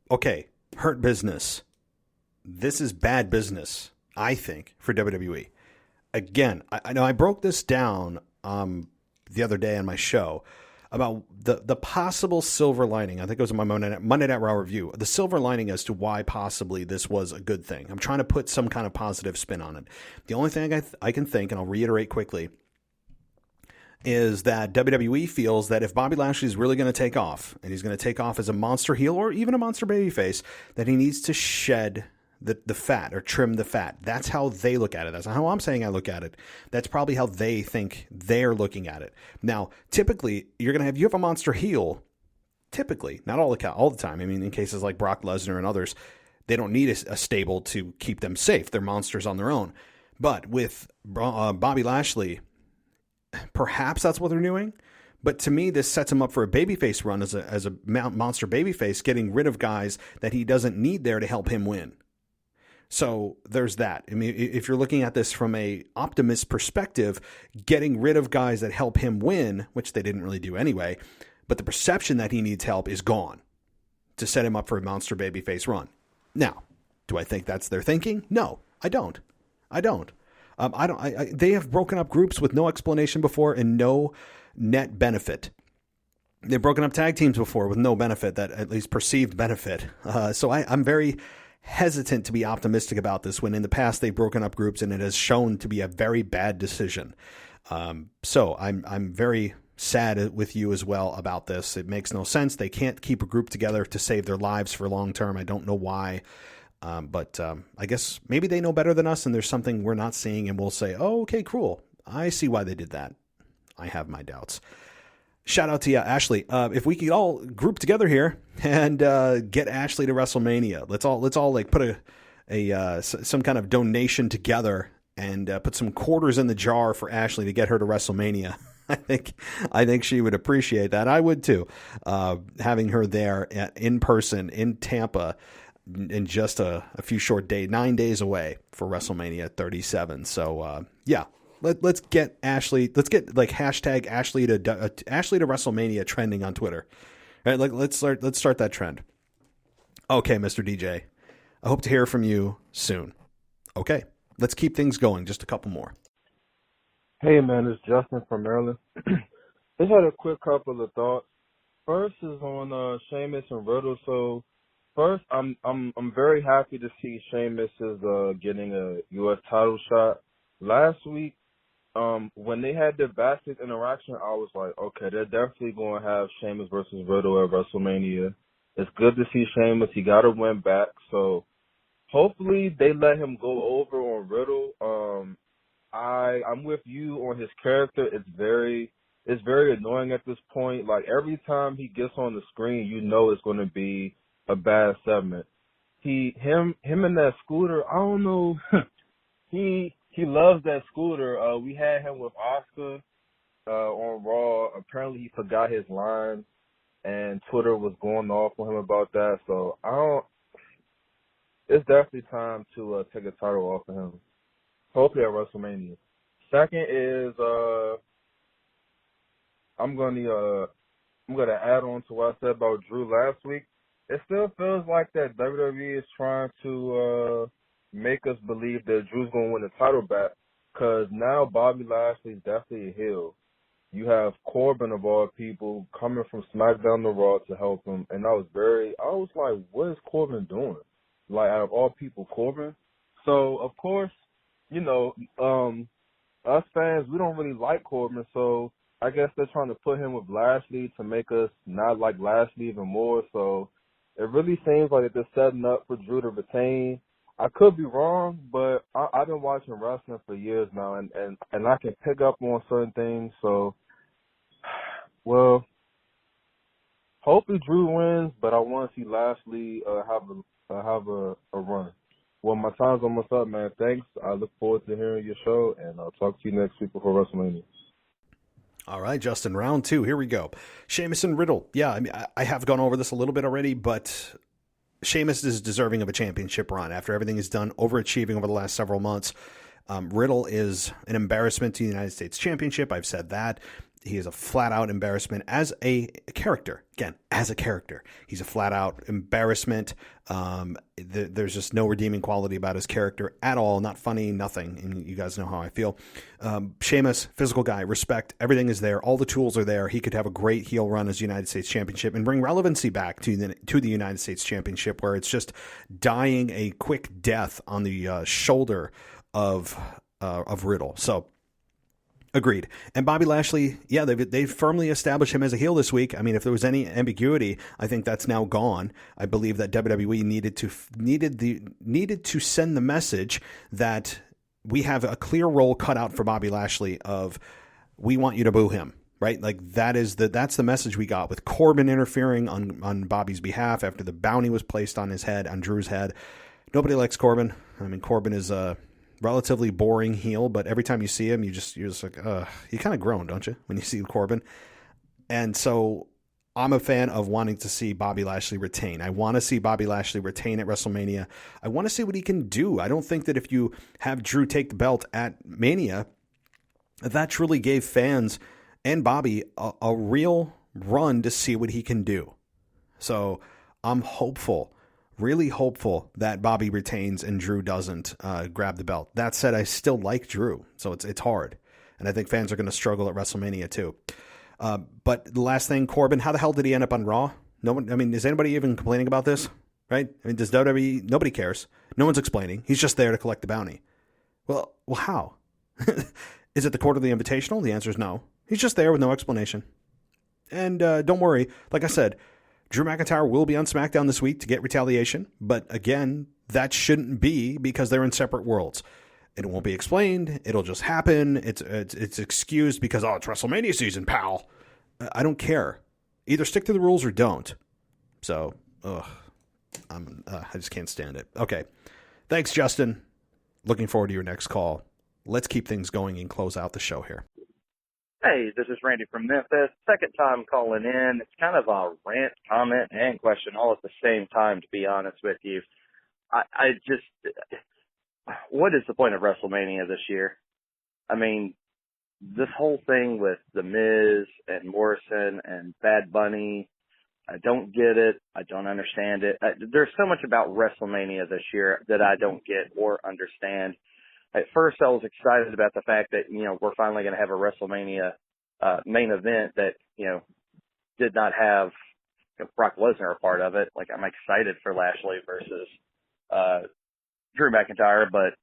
okay, Hurt Business. This is bad business, I think, for WWE. Again, I know I broke this down the other day on my show about the possible silver lining. I think it was in my Monday Night Raw review. The silver lining as to why possibly this was a good thing. I'm trying to put some kind of positive spin on it. The only thing I can think, and I'll reiterate quickly, is that WWE feels that if Bobby Lashley is really going to take off, and he's going to take off as a monster heel or even a monster babyface, that he needs to shed the fat or trim the fat. That's how they look at it. That's not how I'm saying I look at it. That's probably how they think they're looking at it. Now, typically, you have a monster heel. Typically, not all the time. I mean, in cases like Brock Lesnar and others, they don't need a stable to keep them safe. They're monsters on their own. But with Bobby Lashley, perhaps that's what they're doing. But to me, this sets him up for a babyface run as a monster babyface, getting rid of guys that he doesn't need there to help him win. So there's that. I mean, if you're looking at this from a optimist perspective, getting rid of guys that help him win, which they didn't really do anyway, but the perception that he needs help is gone to set him up for a monster babyface run. Now, do I think that's their thinking? No, I don't. They have broken up groups with no explanation before and no net benefit. They've broken up tag teams before with no benefit, that at least perceived benefit. So I'm very hesitant to be optimistic about this when in the past they've broken up groups and it has shown to be a very bad decision. So I'm very sad with you as well about this. It makes no sense. They can't keep a group together to save their lives for long term. I don't know why. But I guess maybe they know better than us and there's something we're not seeing and we'll say, oh, okay, cool. I see why they did that. I have my doubts. Shout out to you, Ashley. If we could all group together here and get Ashley to WrestleMania, let's all like put some kind of donation together and put some quarters in the jar for Ashley to get her to WrestleMania. I think she would appreciate that. I would too. Having her there in person in Tampa in just a few short days, 9 days away for WrestleMania 37. So yeah. Let's get Ashley. Let's get like hashtag Ashley to WrestleMania trending on Twitter. All right, let's start that trend. Okay, Mr. DJ, I hope to hear from you soon. Okay, let's keep things going. Just a couple more. Hey man, it's Justin from Maryland. Just had a quick couple of thoughts. First is on Sheamus and Riddle. So first, I'm very happy to see Sheamus is getting a U.S. title shot. Last week, when they had their backstage interaction, I was like, okay, they're definitely going to have Sheamus versus Riddle at WrestleMania. It's good to see Sheamus. He got to win back. So hopefully they let him go over on Riddle. I'm with you on his character. It's very annoying at this point. Like every time he gets on the screen, you know it's going to be a bad segment. Him and that scooter, I don't know. He loves that scooter. We had him with Oscar on Raw. Apparently he forgot his line, and Twitter was going off on him about that. So it's definitely time to take a title off of him. Hopefully at WrestleMania. Second is I'm gonna add on to what I said about Drew last week. It still feels like that WWE is trying to make us believe that Drew's going to win the title back, because now Bobby Lashley's definitely a heel. You have Corbin, of all people, coming from SmackDown to Raw to help him, and I was like, what is Corbin doing? Like, out of all people, Corbin? So, of course, you know, us fans, we don't really like Corbin, so I guess they're trying to put him with Lashley to make us not like Lashley even more, so it really seems like they're setting up for Drew to retain. I could be wrong, but I've been watching wrestling for years now, and I can pick up on certain things. So, well, hopefully Drew wins, but I want to see Lashley have a run. Well, my time's almost up, man. Thanks. I look forward to hearing your show, and I'll talk to you next week before WrestleMania. All right, Justin, round two. Here we go. Sheamus and Riddle. Yeah, I mean, I have gone over this a little bit already, but Sheamus is deserving of a championship run after everything he's done, overachieving over the last several months. Riddle is an embarrassment to the United States Championship. I've said that. He is a flat-out embarrassment as a character. Again, as a character. He's a flat-out embarrassment. There's just no redeeming quality about his character at all. Not funny, nothing. And you guys know how I feel. Sheamus, physical guy, respect. Everything is there. All the tools are there. He could have a great heel run as United States Championship and bring relevancy back to the United States Championship, where it's just dying a quick death on the shoulder of Riddle. So, agreed. And Bobby Lashley, yeah, they've firmly established him as a heel this week. I mean, if there was any ambiguity, I think that's now gone. I believe that WWE needed to send the message that we have a clear role cut out for Bobby Lashley of, we want you to boo him, right? Like that's the message we got with Corbin interfering on Bobby's behalf after the bounty was placed on his head, on Drew's head. Nobody likes Corbin. I mean, Corbin is a relatively boring heel, but every time you see him, you're just like, you kind of groan, don't you, when you see Corbin? And so I'm a fan of wanting to see Bobby Lashley retain. I want to see Bobby Lashley retain at WrestleMania. I want to see what he can do. I don't think that if you have Drew take the belt at Mania, that truly gave fans and Bobby a real run to see what he can do. So I'm hopeful, really hopeful that Bobby retains and Drew doesn't grab the belt. That said, I still like Drew, so it's hard. And I think fans are going to struggle at WrestleMania too. But the last thing, Corbin, how the hell did he end up on Raw? No one. I mean, is anybody even complaining about this? Right? I mean, does WWE? Nobody cares. No one's explaining. He's just there to collect the bounty. Well, how? Is it the Quarterly Invitational? The answer is no. He's just there with no explanation. And don't worry. Like I said, Drew McIntyre will be on SmackDown this week to get retaliation. But again, that shouldn't be because they're in separate worlds. It won't be explained. It'll just happen. It's excused because, oh, it's WrestleMania season, pal. I don't care. Either stick to the rules or don't. So, I just can't stand it. Okay. Thanks, Justin. Looking forward to your next call. Let's keep things going and close out the show here. Hey, this is Randy from Memphis. Second time calling in. It's kind of a rant, comment, and question all at the same time, to be honest with you. I just, what is the point of WrestleMania this year? I mean, this whole thing with The Miz and Morrison and Bad Bunny, I don't get it. I don't understand it. There's so much about WrestleMania this year that I don't get or understand. At first, I was excited about the fact that, we're finally going to have a WrestleMania main event that, did not have Brock Lesnar a part of it. Like, I'm excited for Lashley versus Drew McIntyre, but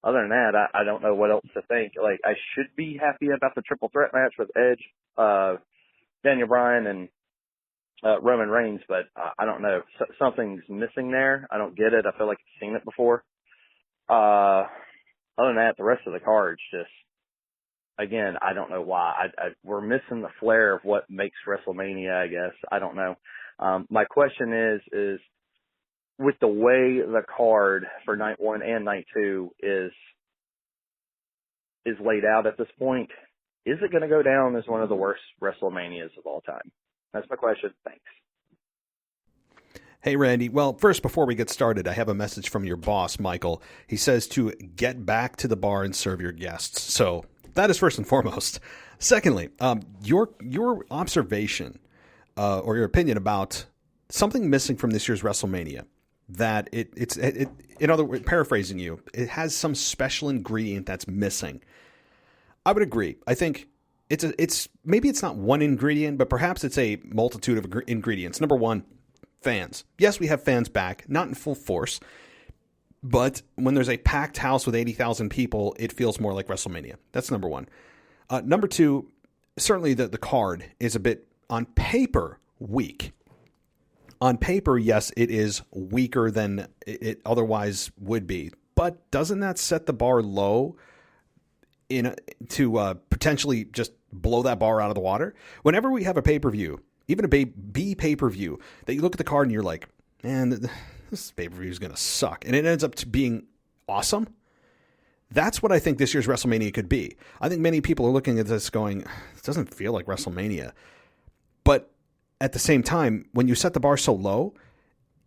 other than that, I don't know what else to think. Like, I should be happy about the triple threat match with Edge, Daniel Bryan, and Roman Reigns, but I don't know. Something's missing there. I don't get it. I feel like I've seen it before. Other than that, the rest of the card's just, again, I don't know why. We're missing the flair of what makes WrestleMania, I guess. I don't know. My question is with the way the card for night 1 and night 2 is laid out at this point, is it going to go down as one of the worst WrestleManias of all time? That's my question. Thanks. Hey, Randy. Well, first, before we get started, I have a message from your boss, Michael. He says to get back to the bar and serve your guests. So that is first and foremost. Secondly, your observation or your opinion about something missing from this year's WrestleMania, that it's in other words, paraphrasing you, it has some special ingredient that's missing. I would agree. I think it's maybe it's not one ingredient, but perhaps it's a multitude of ingredients. Number one, fans. Yes, we have fans back, not in full force, but when there's a packed house with 80,000 people, it feels more like WrestleMania. That's number one. Number two, certainly the card is a bit, on paper, weak. On paper, yes, it is weaker than it otherwise would be, but doesn't that set the bar low to potentially just blow that bar out of the water? Whenever we have a pay-per-view, even a B pay-per-view, that you look at the card and you're like, man, this pay-per-view is going to suck. And it ends up to being awesome. That's what I think this year's WrestleMania could be. I think many people are looking at this going, it doesn't feel like WrestleMania. But at the same time, when you set the bar so low,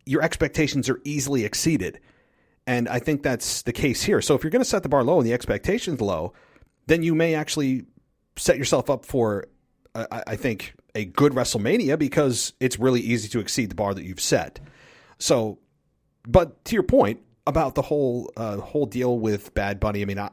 your expectations are easily exceeded. And I think that's the case here. So if you're going to set the bar low and the expectations low, then you may actually set yourself up for, I think, a good WrestleMania, because it's really easy to exceed the bar that you've set. So, but to your point about the whole deal with Bad Bunny, I mean,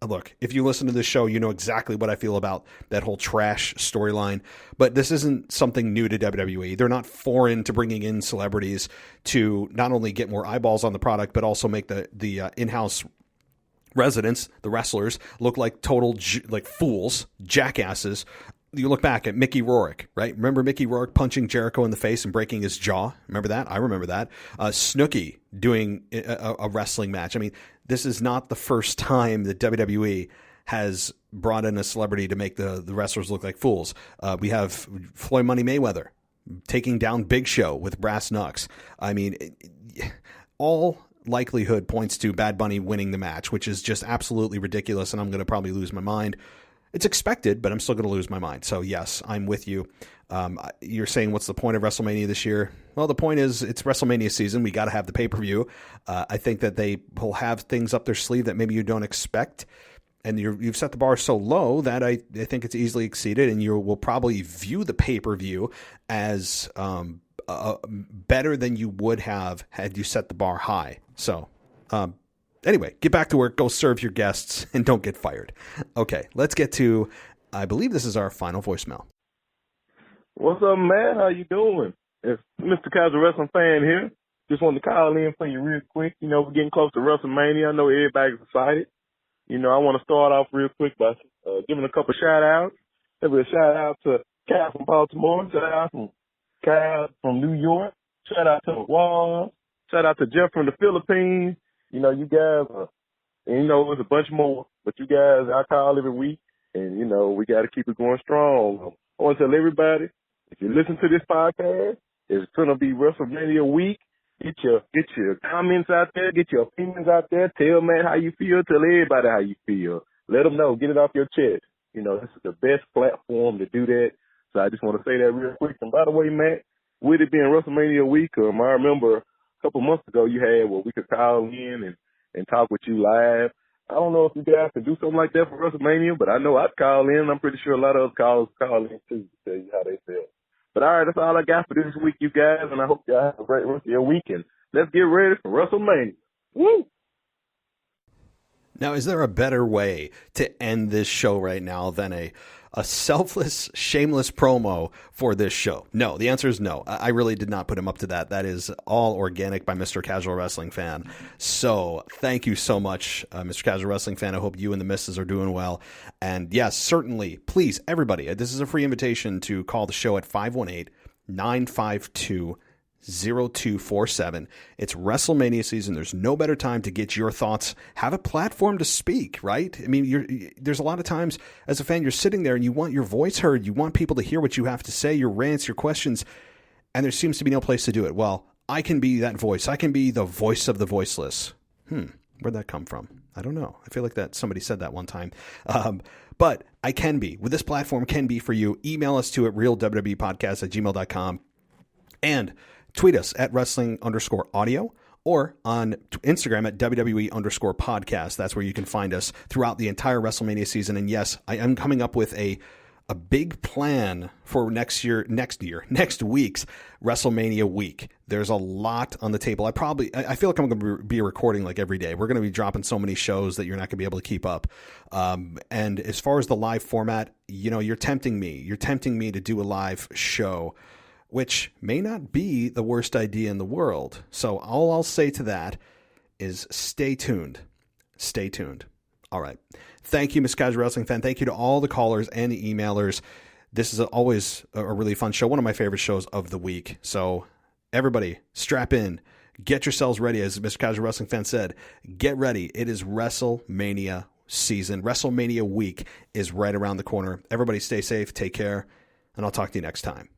look, if you listen to this show, you know exactly what I feel about that whole trash storyline. But this isn't something new to WWE. They're not foreign to bringing in celebrities to not only get more eyeballs on the product, but also make the in-house residents, the wrestlers, look like total like fools, jackasses. You look back at Mickey Rourke, right? Remember Mickey Rourke punching Jericho in the face and breaking his jaw? Remember that? I remember that. Snooki doing a wrestling match. I mean, this is not the first time that WWE has brought in a celebrity to make the wrestlers look like fools. We have Floyd Money Mayweather taking down Big Show with brass knucks. I mean, all likelihood points to Bad Bunny winning the match, which is just absolutely ridiculous, and I'm going to probably lose my mind. It's expected, but I'm still going to lose my mind. So, yes, I'm with you. You're saying, what's the point of WrestleMania this year? Well, the point is it's WrestleMania season. We got to have the pay-per-view. I think that they will have things up their sleeve that maybe you don't expect. And you've set the bar so low that I think it's easily exceeded, and you will probably view the pay-per-view as better than you would have had you set the bar high. So, anyway, get back to work, go serve your guests, and don't get fired. Okay, let's get to, I believe this is our final voicemail. What's up, man? How you doing? It's Mr. Casual Wrestling Fan here. Just wanted to call in for you real quick. You know, we're getting close to WrestleMania. I know everybody's excited. You know, I want to start off real quick by giving a couple shout-outs. Maybe a shout-out to Kyle from Baltimore. Shout-out from Kyle from New York. Shout-out to Wall. Shout-out to Jeff from the Philippines. You know, you guys are, and, you know, there's a bunch more. But you guys, I call every week. And, you know, we got to keep it going strong. I want to tell everybody, if you listen to this podcast, it's going to be WrestleMania week. Get your comments out there. Get your opinions out there. Tell Matt how you feel. Tell everybody how you feel. Let them know. Get it off your chest. You know, this is the best platform to do that. So I just want to say that real quick. And by the way, Matt, with it being WrestleMania week, I remember a couple months ago you had where we could call in and talk with you live. I don't know if you guys can do something like that for WrestleMania, but I know I'd call in. I'm pretty sure a lot of us call in too to tell you how they feel. But all right, that's all I got for this week, you guys, and I hope y'all have a great rest of your weekend. Let's get ready for WrestleMania. Woo! Now, is there a better way to end this show right now than a selfless, shameless promo for this show? No, the answer is no. I really did not put him up to that. That is all organic by Mr. Casual Wrestling Fan. So thank you so much, Mr. Casual Wrestling Fan. I hope you and the missus are doing well. And yes, certainly, please, everybody, this is a free invitation to call the show at 518-952-0247. It's WrestleMania season. There's no better time to get your thoughts, have a platform to speak, right? I mean, there's a lot of times as a fan, you're sitting there and you want your voice heard. You want people to hear what you have to say, your rants, your questions, and there seems to be no place to do it. Well, I can be that voice. I can be the voice of the voiceless. Where'd that come from? I don't know. I feel like that somebody said that one time. But I can be. With this platform can be for you. Email us to at realwwepodcast@gmail.com and tweet us at wrestling_audio or on Instagram at WWE_podcast. That's where you can find us throughout the entire WrestleMania season. And yes, I am coming up with a big plan for next week's WrestleMania week. There's a lot on the table. I feel like I'm going to be recording like every day. We're going to be dropping so many shows that you're not going to be able to keep up. And as far as the live format, you know, you're tempting me. You're tempting me to do a live show, which may not be the worst idea in the world. So all I'll say to that is stay tuned. Stay tuned. All right. Thank you, Ms. Casual Wrestling Fan. Thank you to all the callers and the emailers. This is always a really fun show. One of my favorite shows of the week. So everybody strap in. Get yourselves ready. As Mr. Casual Wrestling Fan said, get ready. It is WrestleMania season. WrestleMania week is right around the corner. Everybody stay safe. Take care. And I'll talk to you next time.